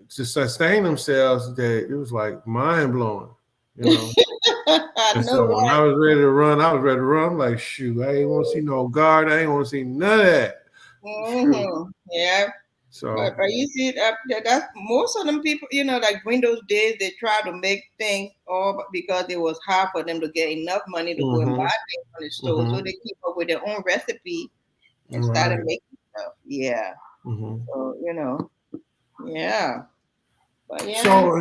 to sustain themselves that it was like mind blowing, So when I was ready to run, I'm like, shoot, I ain't want to see no guard. I ain't want to see none of that. Yeah. So but you see that's most of them people, like in those days, they try to make things all because it was hard for them to get enough money to go and buy things from the store. So they keep up with their own recipe and started making stuff. Yeah. So, yeah. But yeah. So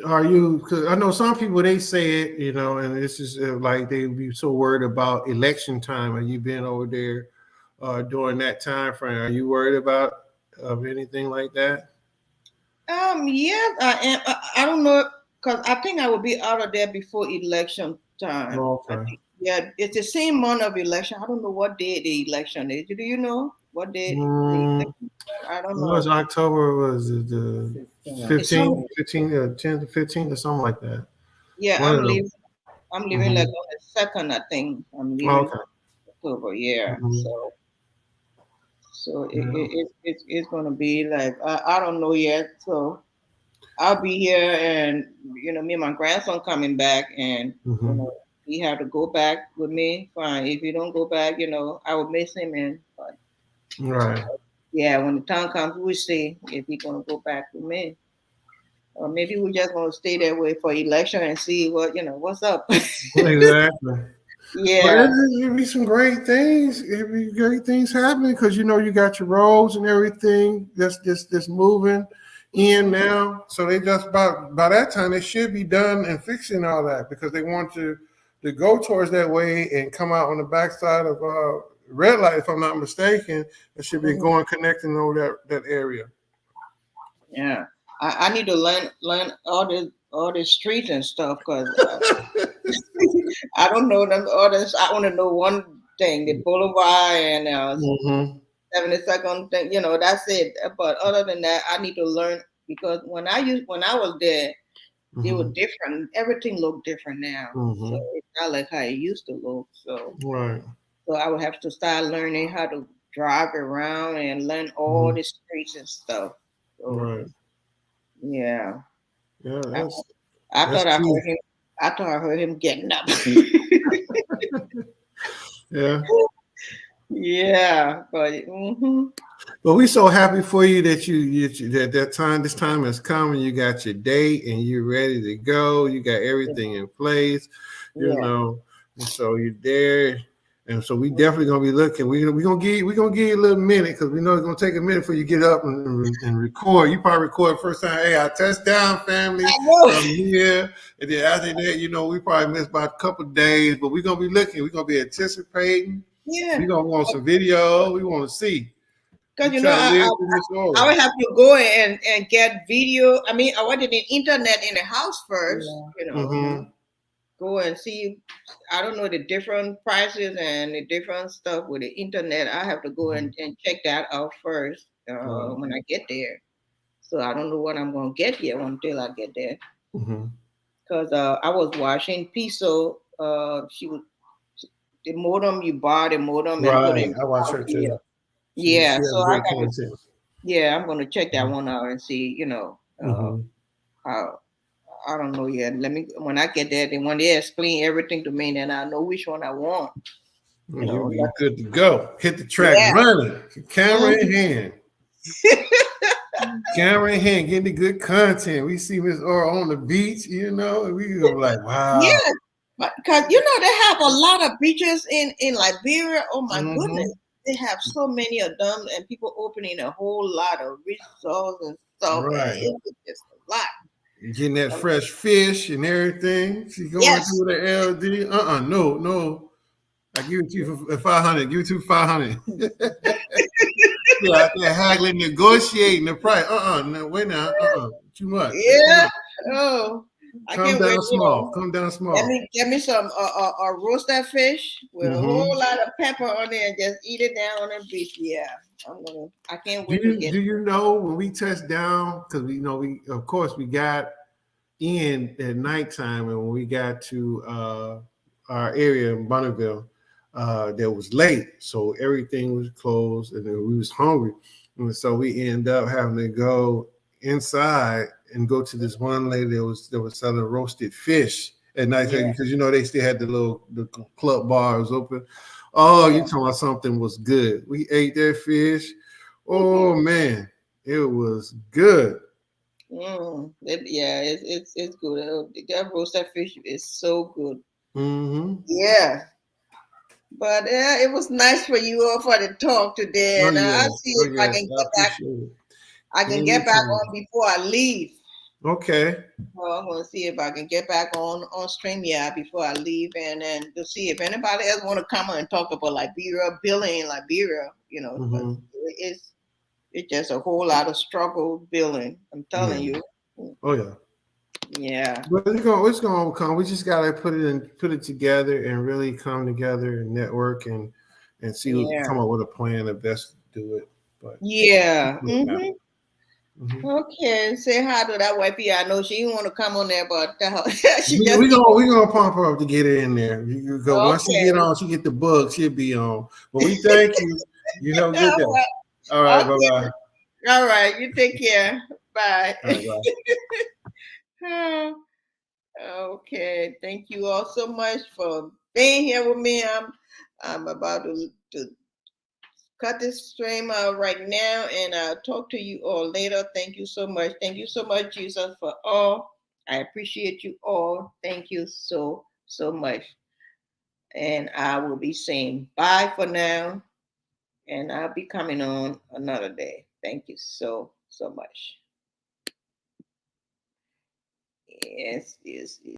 are you, because I know some people, they say it, and this is like they be so worried about election time. And you been over there during that time frame? Are you worried about anything like that? Yes, I am. I don't know because I think I will be out of there before election time. I Okay. think, yeah, it's the same month of election. I don't know what day the election is. Do you know what day the Mm, election? I don't it was know. October, was it the It's some 15th, 15th, 10th to 15th or something like that. yeah. One of them. I'm leaving Mm-hmm. like on the second. I think I'm leaving Okay. October. Yeah. Mm-hmm. So Yeah. it's gonna be like I don't know yet. So I'll be here, and me and my grandson coming back, and you Mm-hmm. know, he have to go back with me. Fine. If he don't go back, I will miss him. And but Right. yeah, when the time comes, we'll see if he gonna go back with me, or maybe we just gonna stay there wait for election and see what's up. Exactly. But Yeah, it'd be some great things. It'd be great things happening because you got your roads and everything that's moving in now. So they just about by that time they should be done and fixing all that because they want to go towards that way and come out on the backside of red light. If I'm not mistaken, it should be mhm, going connecting over that area. yeah. I need to learn all the streets and stuff because I don't know them others. I want to know one thing: the Boulevard and Mm-hmm. 72nd thing. That's it. But other than that, I need to learn because when I was there, they were Mm-hmm. different. Everything looked different now, so Mm-hmm. it's not like how it used to look. So Right. I would have to start learning how to drive around and learn all Mm-hmm. the streets and stuff. So Right. yeah, Yeah, I, that's I that's thought I key. heard him. I thought I heard him getting up. Yeah. Yeah, but But we so happy for you that this time has come and you got your date and you're ready to go. You got everything in place, yeah. and so you're there. And so we definitely gonna be looking. We gonna give you a little minute because we know it's gonna take a minute for you to get up and record. You probably record first time. Hey, I touched down, family. I know. I'm here. And then after that, we probably missed about a couple of days, but we're gonna be looking. We're gonna be anticipating. Yeah. We're gonna want some video. We want to see. Because You try to live through this I aura. would have to go and get video. I mean, I wanted the internet in the house first. Mm-hmm. Go and see. I don't know the different prices and the different stuff with the internet. I have to go and check that out first Right. when I get there. So I don't know what I'm gonna get here until I get there. Mm-hmm. Because I was watching Piso. She was the modem. You buy the modem and put it Right. in I watch your her house. too. She Yeah. So has I great got to. content. Yeah, I'm gonna check that one out and see. Mm-hmm. How I don't know yet. Let me when I get there, then when they explain everything to me, then I know which one I want. You'll be good to go. Hit the track Yeah. running. Camera in Mhm. hand. Camera in hand, getting the good content. We see Miss Aura on the beach, and we go like, wow. Yeah, but because they have a lot of beaches in Liberia. Oh my Mm-hmm. goodness, they have so many of them, and people opening a whole lot of resorts and stuff, and Right. it's just a lot. Getting that fresh fish and everything. She's going Yes. through the LD. No. I give it to you for 500. Give it to you for 500. Yeah, they're haggling, negotiating the price. No, wait now. Too much. That's too Yeah. much. Oh, I Come can't wait. down small. Come down Let small. me get me some roasted fish with a Mm-hmm. whole lot of pepper on it and just eat it down on the beach. Yeah, I can't Do wait to you get. do you know when we touched down? Because we of course we got in at nighttime, and when we got to our area in Bonneville, that was late, so everything was closed, and then we was hungry, and so we ended up having to go inside and go to this one lady that was selling roasted fish at night Yeah, because they still had the club bars open. Oh, you yeah. talking about something was good? We ate that fish. Oh man, it was good. Yeah, it's good. That roasted fish is so good. Mm-hmm. Yeah, but yeah, it was nice for you all for the talk today, Oh and I'll yes, see oh if I yes, can I get back. appreciate it. I can get back Anytime. on before I leave. Okay. Well, I'm gonna see if I can get back on StreamYard before I leave, and then to see if anybody else want to come and talk about Liberia, billing in Liberia. Because Mm-hmm. it's just a whole lot of struggle billing. I'm telling Yeah. you. Oh yeah. Yeah. But it's gonna come. We just gotta put it together and really come together and network and see Yeah. come up with a plan of best to do it. But Yeah. yeah. Mhm. Okay. Say hi to that wifey. I know she didn't want to come on there, but she We, just we keep gonna on. we gonna pump her up to get her in there. You go once she get Okay. on, she get the bug, she'll be on. But we thank you. You have a good All day. right. All right, bye Okay. bye. All right. You take care. Bye. All right, bye. Okay. Thank you all so much for being here with me. I'm about to cut this stream out right now, and I'll talk to you all later. Thank you so much. Thank you so much, Jesus, for all. I appreciate you all. Thank you so much. And I will be saying bye for now, and I'll be coming on another day. Thank you so much. Yes, yes, yes.